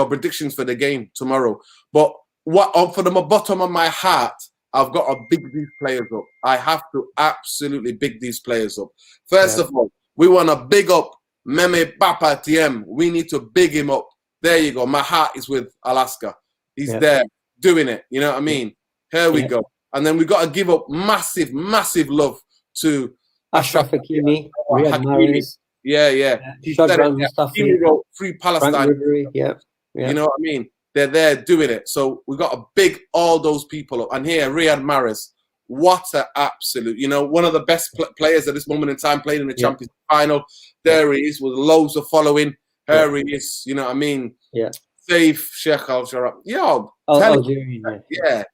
predictions for the game tomorrow. But for the bottom of my heart, I've got to big these players up. I have to absolutely big these players up. First of all, we want to big up Meme Papa TM. We need to big him up. There you go. My heart is with Alaska. He's there doing it. You know what I mean? Here we go. And then we got to give up massive love to Ashraf Hakimi, Riyad Mahrez. Yeah. He wrote Free Palestine. Yeah. You know what I mean? They're there doing it. So we got to big all those people up. And here, Riyad Mahrez, what an absolute, one of the best players at this moment in time, playing in the Champions League final. There he is with loads of following. Here he is, you know what I mean? Yeah. Safe Sheikh Al-Sharab.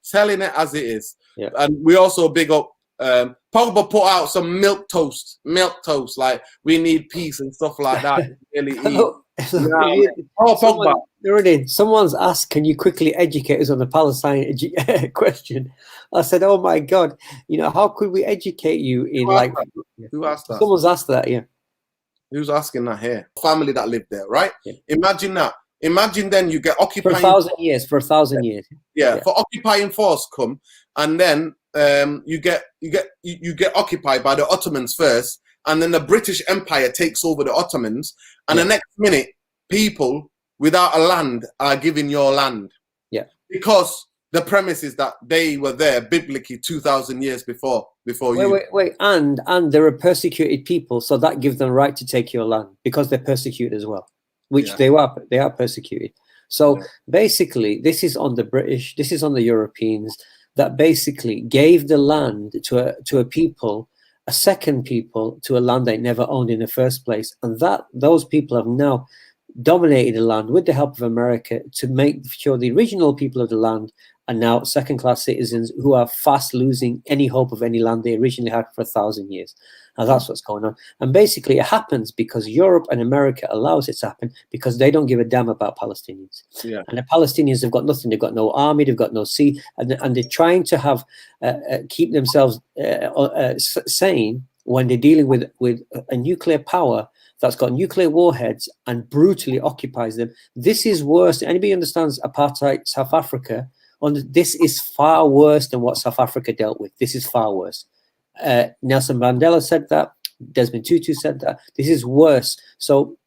Telling it as it is. Yeah. And we also big up Pogba put out some milk toast, like we need peace and stuff like that. Pogba. Someone's asked, can you quickly educate us on the Palestine question? I said, oh my God, how could we educate you in Who asked that? Someone's asked that, yeah. Who's asking that here? Family that lived there, right? Yeah. Imagine that. Imagine then you get occupying for 1,000 years. Yeah, for occupying force come and then you get occupied by the Ottomans first, and then the British Empire takes over the Ottomans, and the next minute, people without a land are given your land. Yeah. Because the premise is that they were there biblically 2,000 years before you. Wait, and there are persecuted people, so that gives them right to take your land because they're persecuted as well, which they are persecuted. So basically, this is on the British, this is on the Europeans that basically gave the land to a people, a second people, to a land they never owned in the first place, and that those people have now dominated the land with the help of America to make sure the original people of the land are now second-class citizens who are fast losing any hope of any land they originally had for 1,000 years. Now that's what's going on. And basically it happens because Europe and America allows it to happen because they don't give a damn about Palestinians. Yeah. And the Palestinians have got nothing. They've got no army, they've got no sea, and they're trying to have keep themselves sane when they're dealing with a nuclear power that's got nuclear warheads and brutally occupies them. This is worse. Anybody understands apartheid South Africa? This is far worse than what South Africa dealt with. This is far worse. Nelson Mandela said that. Desmond Tutu said that. This is worse. So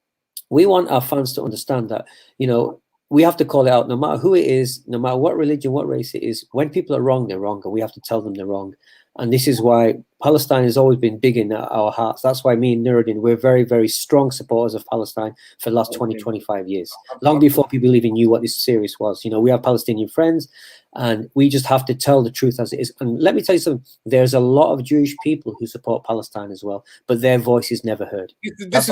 we want our fans to understand that, you know, we have to call it out no matter who it is, no matter what religion, what race it is. When people are wrong, they're wrong, and we have to tell them they're wrong. And this is why Palestine has always been big in our hearts. That's why me and Nuruddin, we're very, very strong supporters of Palestine for the last 20, 25 years. Long before people even knew what this series was. You know, we have Palestinian friends, and we just have to tell the truth as it is. And let me tell you something, there's a lot of Jewish people who support Palestine as well, but their voice is never heard. This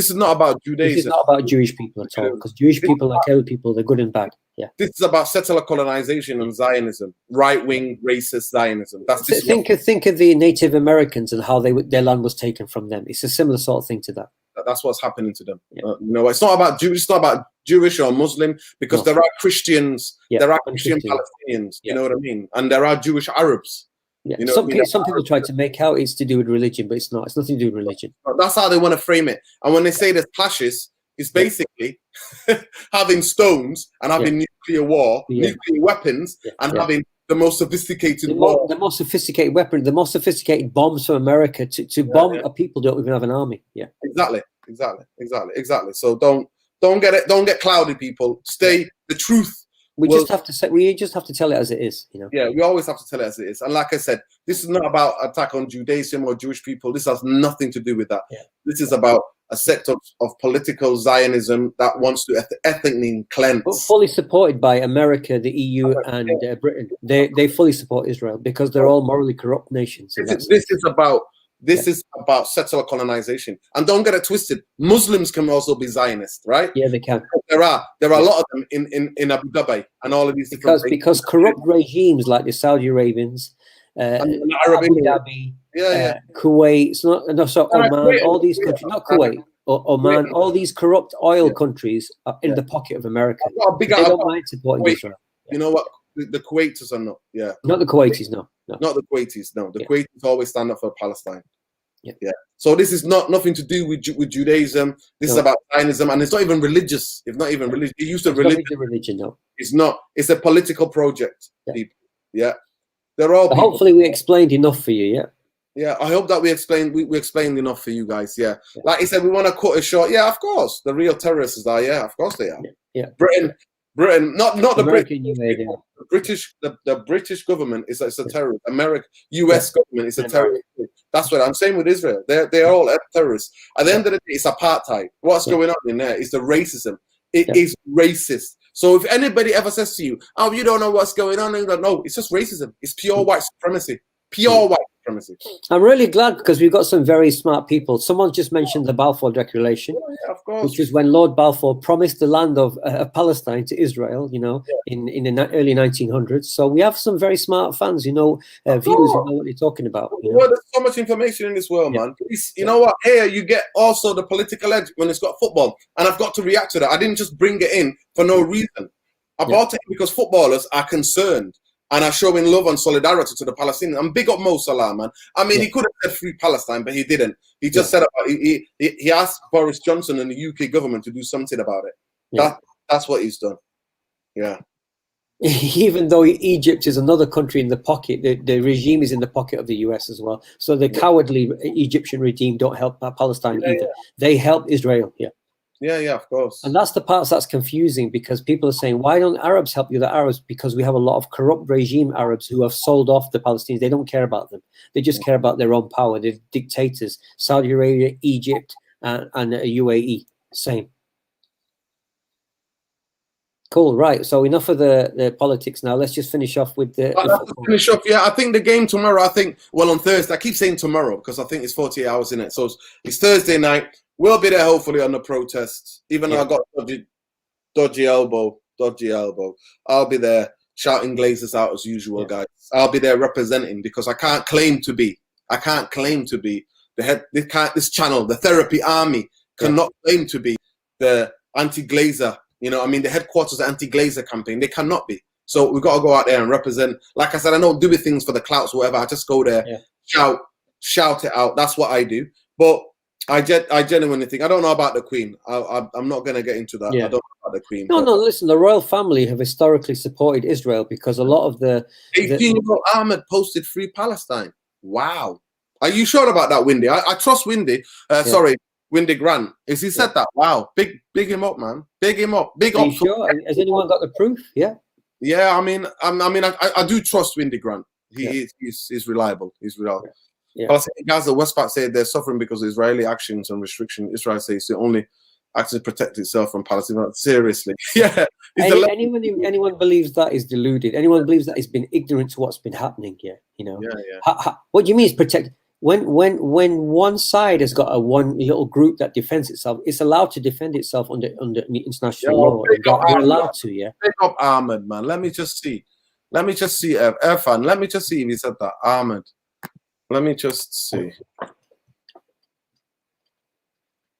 is not about Judaism. This is not about Jewish people at all, because Jewish people are every people, they're good and bad. Yeah. This is about settler colonization and Zionism, right-wing racist Zionism. Think of the Native Americans and how their land was taken from them. It's a similar sort of thing to that. That's what's happening to them. Yeah. You know, it's not about Jewish. It's not about Jewish or Muslim, because there are Christians, there are Christian Palestinians. You know what I mean? And there are Jewish Arabs. Yeah. You know some people try to make out it's to do with religion, but it's not. It's nothing to do with religion. That's how they want to frame it. And when they say there's clashes, it's basically having stones and having nuclear war, nuclear weapons, and having the most sophisticated war. The most sophisticated weapon, the most sophisticated bombs from America to bomb a people who don't even have an army. Yeah. Exactly. So don't get cloudy, people. Stay the truth. We just have to tell it as it is, you know. Yeah, we always have to tell it as it is. And like I said, this is not about attack on Judaism or Jewish people. This has nothing to do with that. Yeah. This is about a sect of political Zionism that wants to ethnically cleanse. But fully supported by America, the EU, and Britain. They fully support Israel because they're all morally corrupt nations. This is about settler colonization. And don't get it twisted. Muslims can also be Zionist, right? Yeah, they can. There are a lot of them in Abu Dhabi and all of these different because corrupt regimes like the Saudi Arabians, Abu Dhabi, Kuwait, Oman, all these countries, not Kuwait, or Oman, all these corrupt oil countries are in the pocket of America. They don't mind supporting Israel. You know what? The Kuwaitis are not. Yeah. Not the Kuwaitis, no. Not the Kuwaitis, no. The Kuwaitis always stand up for Palestine. Yeah. So this is nothing to do with Judaism. This is about Zionism, and it's not even religious. It's not even religious. It used to religion. No. It's not. It's a political project. People. Yeah. They're all. Hopefully, we explained enough for you. Yeah. Yeah. I hope that we explained enough for you guys. Yeah. Like I said, we want to cut it short. Yeah, of course. The real terrorists are. Yeah, of course they are. Yeah. Britain, not the British. The British government is a terrorist. US government is a terrorist. That's what I'm saying with Israel. They're all terrorists. At the end of the day, it's apartheid. What's going on in there is the racism. It is racist. So if anybody ever says to you, "Oh, you don't know what's going on," no, it's just racism. It's pure white supremacy. Pure white supremacy. I'm really glad because we've got some very smart people. Someone just mentioned the Balfour Declaration, of course, which was when Lord Balfour promised the land of Palestine to Israel, you know, in the early 1900s. So we have some very smart fans, you know, viewers who know what they're talking about. You know? Well, there's so much information in this world, man. You know what? Here you get also the political edge when it's got football. And I've got to react to that. I didn't just bring it in for no reason. I brought it in because footballers are concerned and are showing love and solidarity to the Palestinians. And big up Mo Salah, man. I mean, he could have said free Palestine, but he didn't. He just said about he asked Boris Johnson and the UK government to do something about it. That's what he's done. Yeah. Even though Egypt is another country in the pocket, the regime is in the pocket of the US as well. So the cowardly Egyptian regime don't help Palestine either. They help Israel. Yeah, of course. And that's the part that's confusing, because people are saying, why don't Arabs help the other Arabs? Because we have a lot of corrupt regime Arabs who have sold off the Palestinians. They don't care about them. They just care about their own power. They're dictators. Saudi Arabia, Egypt, and UAE, same. Cool, right. So enough of the politics now. Let's just finish off with the finish off. Yeah, I think the game tomorrow, on Thursday. I keep saying tomorrow because I think it's 48 hours in it. So it's Thursday night. We'll be there hopefully on the protests. Even though I got dodgy elbow. I'll be there shouting Glazers out as usual, guys. I'll be there representing, because I can't claim to be the head. This channel, the Therapy Army, cannot claim to be the anti-Glazer. You know, I mean, the headquarters of the anti-Glazer campaign, they cannot be. So we've got to go out there and represent. Like I said, I don't do things for the clouts or whatever. I just go there, shout it out. That's what I do. But I genuinely think, I don't know about the Queen. I'm not going to get into that. I don't know about the Queen. No, listen, the royal family have historically supported Israel, because a lot of the... 18-year-old Ahmed posted Free Palestine. Wow. Are you sure about that, Windy? I trust Windy. Sorry. Windy Grant. Is he said that? Wow. Big him up, man. Big him up. Big up. Sure? Has anyone got the proof? Yeah. Yeah, I mean, I do trust Windy Grant. He's reliable. He's reliable. Palestinian Gaza, Westpac said they're suffering because of Israeli actions and restriction. Israel says the only action to protect itself from Palestine. Seriously. Anyone believes that is deluded. Anyone believes that has been ignorant to what's been happening here. You know. What do you mean is protect? When one side has got a one little group that defends itself, it's allowed to defend itself under international law. They're allowed to, Pick up Ahmed, man. Let me just see. Irfan, let me just see if he said that. Ahmed. Let me just see.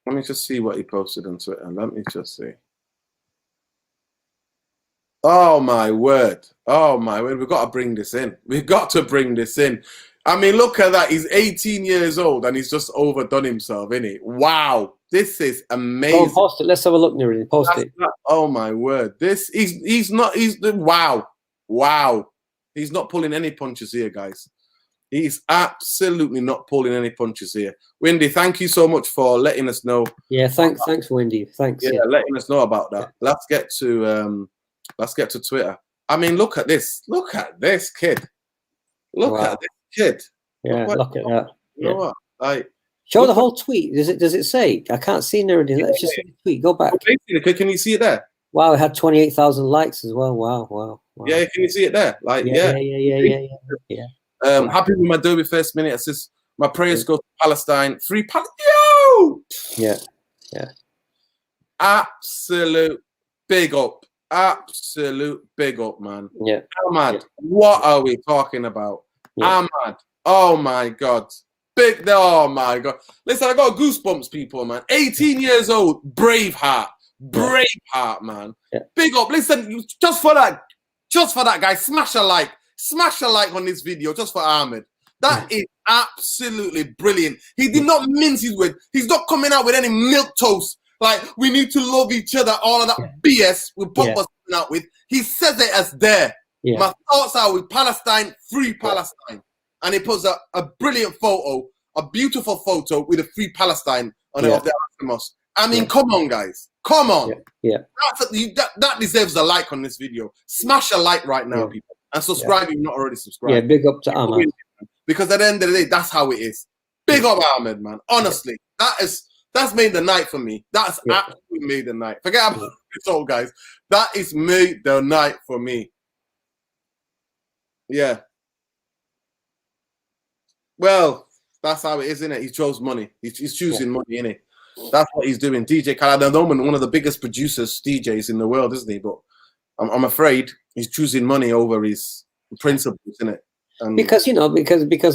Let me just see what he posted on Twitter. Let me just see. Oh my word. We've got to bring this in. We've got to bring this in. I mean, look at that. He's 18 years old and he's just overdone himself, isn't he? Wow. This is amazing. Go post it. Let's have a look, Nuri. Post it. Oh my word. Wow. He's not pulling any punches here, guys. He's absolutely not pulling any punches here. Wendy, thank you so much for letting us know. Yeah, thanks, Wendy. Thanks. Yeah, letting us know about that. Let's get to Twitter. I mean, look at this. Look at this kid. Look at this kid. Yeah, look at that. You know what? Like, show the whole tweet. Does it say? I can't see anything. Let's just see the tweet. Go back. Basically, can you see it there? Wow, it had 28,000 likes as well. Wow. Yeah, can you see it there? Like, yeah. Happy with my Derby first minute assist. My prayers go to Palestine. Free Palestine. Yo! Yeah. Absolute big up. Absolute big up, man. Yeah. Ahmad, what are we talking about? Yeah. Ahmad, oh my God. Oh my God. Listen, I got goosebumps, people, man. 18 years old, Braveheart, man. Yeah. Big up. Listen, just for that guy, smash a like on this video, just for Ahmed. That is absolutely brilliant. He did not mince his words. He's not coming out with any milquetoast. Like, we need to love each other, all of that BS with Pogba's coming out with. He says it as there. Yeah. My thoughts are with Palestine, free Palestine. And he puts a brilliant photo, a beautiful photo with a free Palestine on it of the Alamos. I mean, come on, guys. Come on. Yeah. That deserves a like on this video. Smash a like right now, people. And subscribe if you're not already subscribed. Yeah, big up to Ahmed. Because at the end of the day, that's how it is. Big up Ahmed, man. Honestly, that's made the night for me. That's absolutely made the night. Forget about this all, guys. That is made the night for me. Yeah. Well, that's how it is, isn't it? He chose money. He's choosing money, isn't he? That's what he's doing. DJ Khaled Al-Noman, one of the biggest producers, DJs in the world, isn't he? But I'm afraid he's choosing money over his principles, isn't it? Because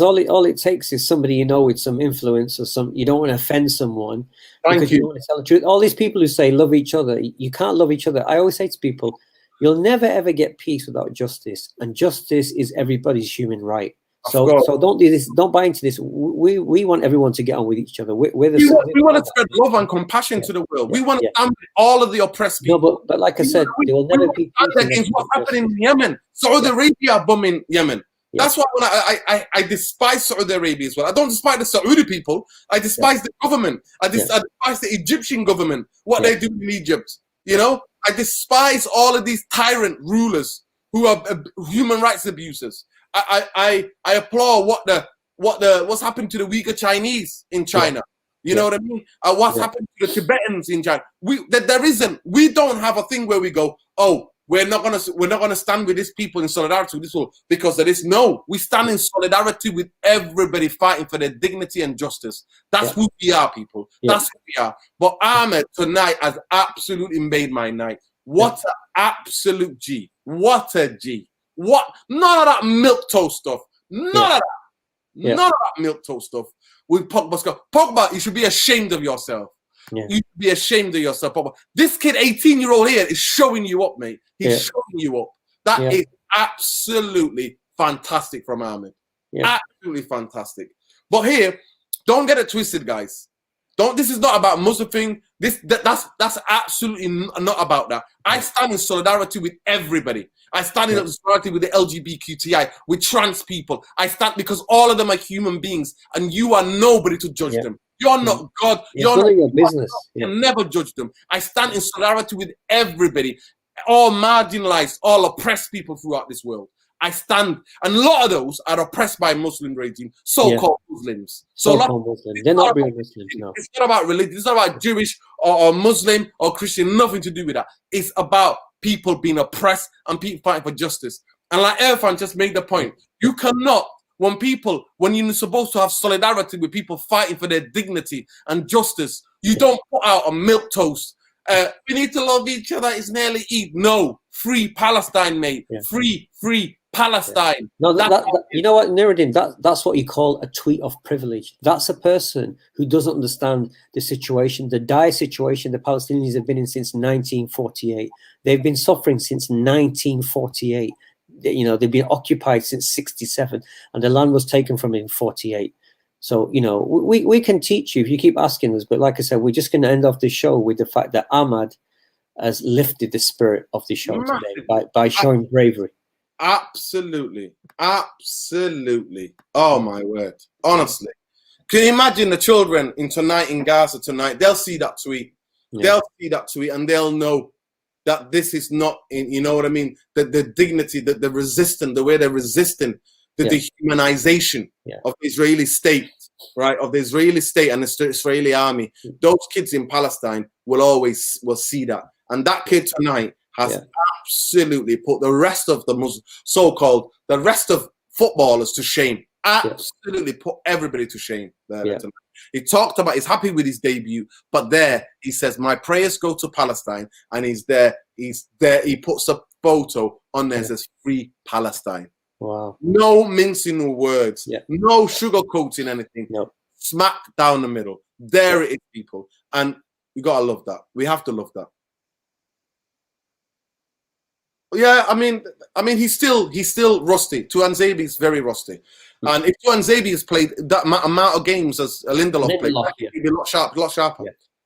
all it takes is somebody with some influence or you don't want to offend someone. Thank you. You want to tell the truth. All these people who say love each other, you can't love each other. I always say to people, you'll never ever get peace without justice, and justice is everybody's human right. So don't do this. Don't buy into this. We want everyone to get on with each other. We want to spread love and compassion to the world. We want to stand with all of the oppressed people. No, but like I said, there will never be peace against what's happening in Yemen. Saudi Arabia bombing Yemen. That's why when I despise Saudi Arabia as well. I don't despise the Saudi people. I despise the government. I despise the Egyptian government, what they do in Egypt. You know, I despise all of these tyrant rulers who are human rights abusers. I applaud what's happened to the Uyghur Chinese in China. You know what I mean? What's happened to the Tibetans in China? We don't have a thing where we go, oh, we're not gonna stand with these people in solidarity with this world because of this. No, we stand in solidarity with everybody fighting for their dignity and justice. That's who we are, people. That's who we are. But Ahmed tonight has absolutely made my night. What an absolute G. What a G. What? None of that milk toast stuff. None of that. None of that milk toast stuff. With Pogba, Pogba, you should be ashamed of yourself. You should be ashamed of yourself, Pogba. This kid, 18-year-old here, is showing you up, mate. He's showing you up. That is absolutely fantastic from Ahmed. Absolutely fantastic. But here, don't get it twisted, guys. This is not about Muslim thing. That's absolutely not about that. I stand in solidarity with everybody. I stand in solidarity with the LGBTQI, with trans people. I stand because all of them are human beings, and you are nobody to judge them. You're not God. You're not your business. You can never judge them. I stand in solidarity with everybody, all marginalized, all oppressed people throughout this world. I stand, and a lot of those are oppressed by Muslim regime, so-called Muslims. So-called Muslims. They're not real Muslims, no. It's not about religion. It's not about Jewish or Muslim or Christian. Nothing to do with that. It's about people being oppressed and people fighting for justice. And like Irfan just made the point, you cannot, when you're supposed to have solidarity with people fighting for their dignity and justice, you don't put out a milk toast. We need to love each other. It's nearly Eid. No, free Palestine, mate. Free Palestine. No, you know what, Nuruddin, that's what you call a tweet of privilege. That's a person who doesn't understand the situation, the dire situation the Palestinians have been in since 1948. They've been suffering since 1948. You know, they've been occupied since 67, and the land was taken from them in 48. So, you know, we can teach you if you keep asking us. But like I said, we're just going to end off the show with the fact that Ahmad has lifted the spirit of the show today by showing bravery. Absolutely. Absolutely. Oh, my word. Honestly. Can you imagine the children in Gaza tonight? They'll see that tweet. They'll see that tweet and they'll know that this is not, you know what I mean? The dignity, the resistance, the way they're resisting the dehumanization of the Israeli state, right? Of the Israeli state and the Israeli army. Those kids in Palestine will see that. And that kid tonight has absolutely put the rest of the the rest of footballers to shame. Absolutely put everybody to shame there tonight. He talked about he's happy with his debut, but there he says, my prayers go to Palestine, and he's there, he puts a photo on there that says free Palestine. Wow. No mincing of words, no sugarcoating anything. No. Smack down the middle. There it is, people. And we gotta love that. We have to love that. Yeah, I mean, he's still rusty. Tuanzebe is very rusty, and if Tuanzebe has played that amount of games as Lindelof played, he'd be a lot sharper.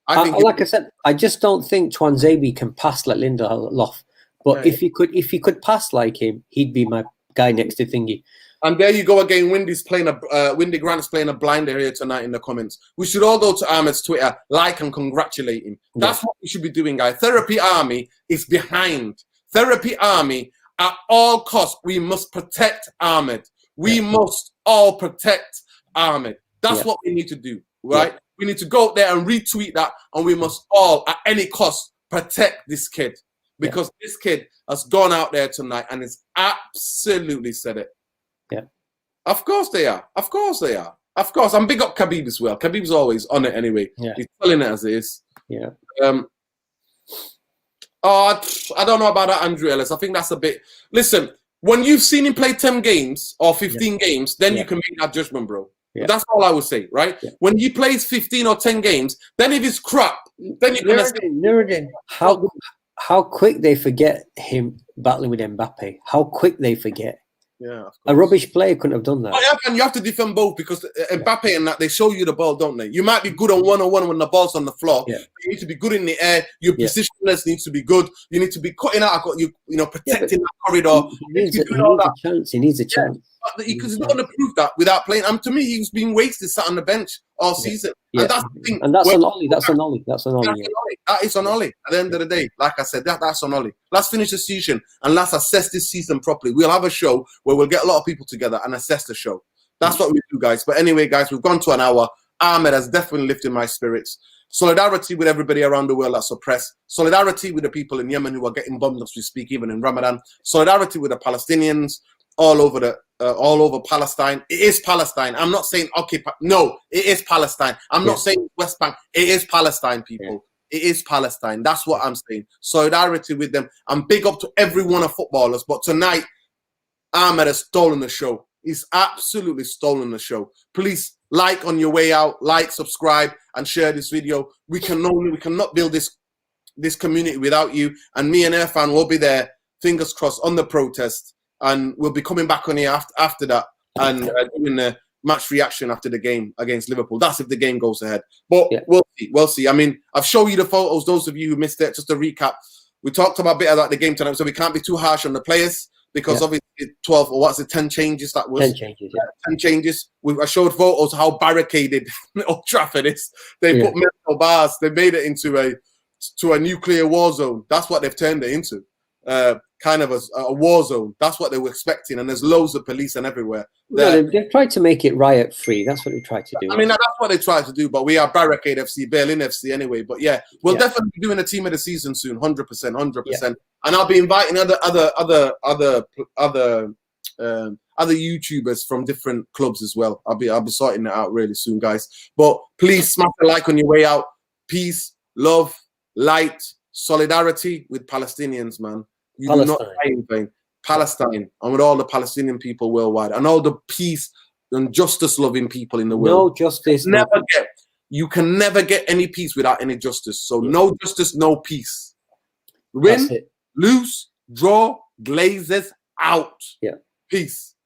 I think, like I said, I just don't think Tuanzebe can pass like Lindelof. But if he could pass like him, he'd be my guy next to Thingy. And there you go again. Windy Grant's playing a blinder here tonight in the comments. We should all go to Ahmed's Twitter, like and congratulate him. That's what we should be doing, guys. Therapy Army is behind. Therapy Army, at all costs, we must protect Ahmed. We must all protect Ahmed. That's what we need to do, right? We need to go out there and retweet that, and we must all, at any cost, protect this kid. Because this kid has gone out there tonight and has absolutely said it. Yeah. Of course they are. Of course they are. Of course. And big up Khabib as well. Khabib's always on it anyway. Yeah. He's telling it as it is. Yeah. I don't know about that, Andrew Ellis. I think that's a bit... Listen, when you've seen him play 10 games or 15 games, then you can make that judgment, bro. Yeah. That's all I would say, right? Yeah. When he plays 15 or 10 games, then if it's crap, then you're going to say... Nuruddin, how quick they forget him battling with Mbappe. How quick they forget. Yeah, of A course. rubbish player couldn't have done that. But yeah, and you have to defend both because Mbappe and that, they show you the ball, don't they? You might be good on one-on-one when the ball's on the floor. Yeah. But you need to be good in the air. Your positionless needs to be good. You need to be cutting out, protecting that corridor. He needs a chance. He needs a chance. Because he's not going to prove that without playing. To me, he's been wasted, sat on the bench all season. Yeah. And that's the thing. And that's on Ollie. That's on Ollie. That is on Ollie. At the end of the day, like I said, that's on Ollie. Let's finish the season and let's assess this season properly. We'll have a show where we'll get a lot of people together and assess the show. That's what we do, guys. But anyway, guys, we've gone to an hour. Ahmed has definitely lifted my spirits. Solidarity with everybody around the world that's oppressed. Solidarity with the people in Yemen who are getting bombed as we speak, even in Ramadan. Solidarity with the Palestinians all over Palestine. It is Palestine. I'm not saying occupy. No, it is Palestine. I'm not saying West Bank. It is Palestine, people. It is Palestine. That's what I'm saying. Solidarity with them. I'm big up to every one of footballers, but tonight, Ahmed has stolen the show. He's absolutely stolen the show. Please like on your way out, like, subscribe, and share this video. We cannot build this community without you. And me and Irfan will be there, fingers crossed, on the protest. And we'll be coming back on here after that and doing the match reaction after the game against Liverpool. That's if the game goes ahead. But we'll see. I mean, I've shown you the photos. Those of you who missed it, just to recap, we talked about a bit about the game tonight, so we can't be too harsh on the players because obviously 10 changes that was. 10 changes, 10 changes. I showed photos how barricaded Old Trafford is. They put metal bars. They made it into a nuclear war zone. That's what they've turned it into. Kind of a war zone. That's what they were expecting, and there's loads of police and everywhere. They've tried to make it riot free. That's what they tried to do. I mean, that's what they tried to do, but we are Barricade FC, Berlin FC anyway. But yeah, we'll definitely be doing a team of the season soon, 100%. And I'll be inviting other YouTubers from different clubs as well. I'll be sorting that out really soon, guys. But please smash a like on your way out. Peace, love, light, solidarity with Palestinians, man. You do not die in vain. Palestine, and with all the Palestinian people worldwide, and all the peace and justice-loving people in the world. No justice. You can never get any peace without any justice. So no justice, no peace. Win, lose, draw, Glazers out. Yeah. Peace.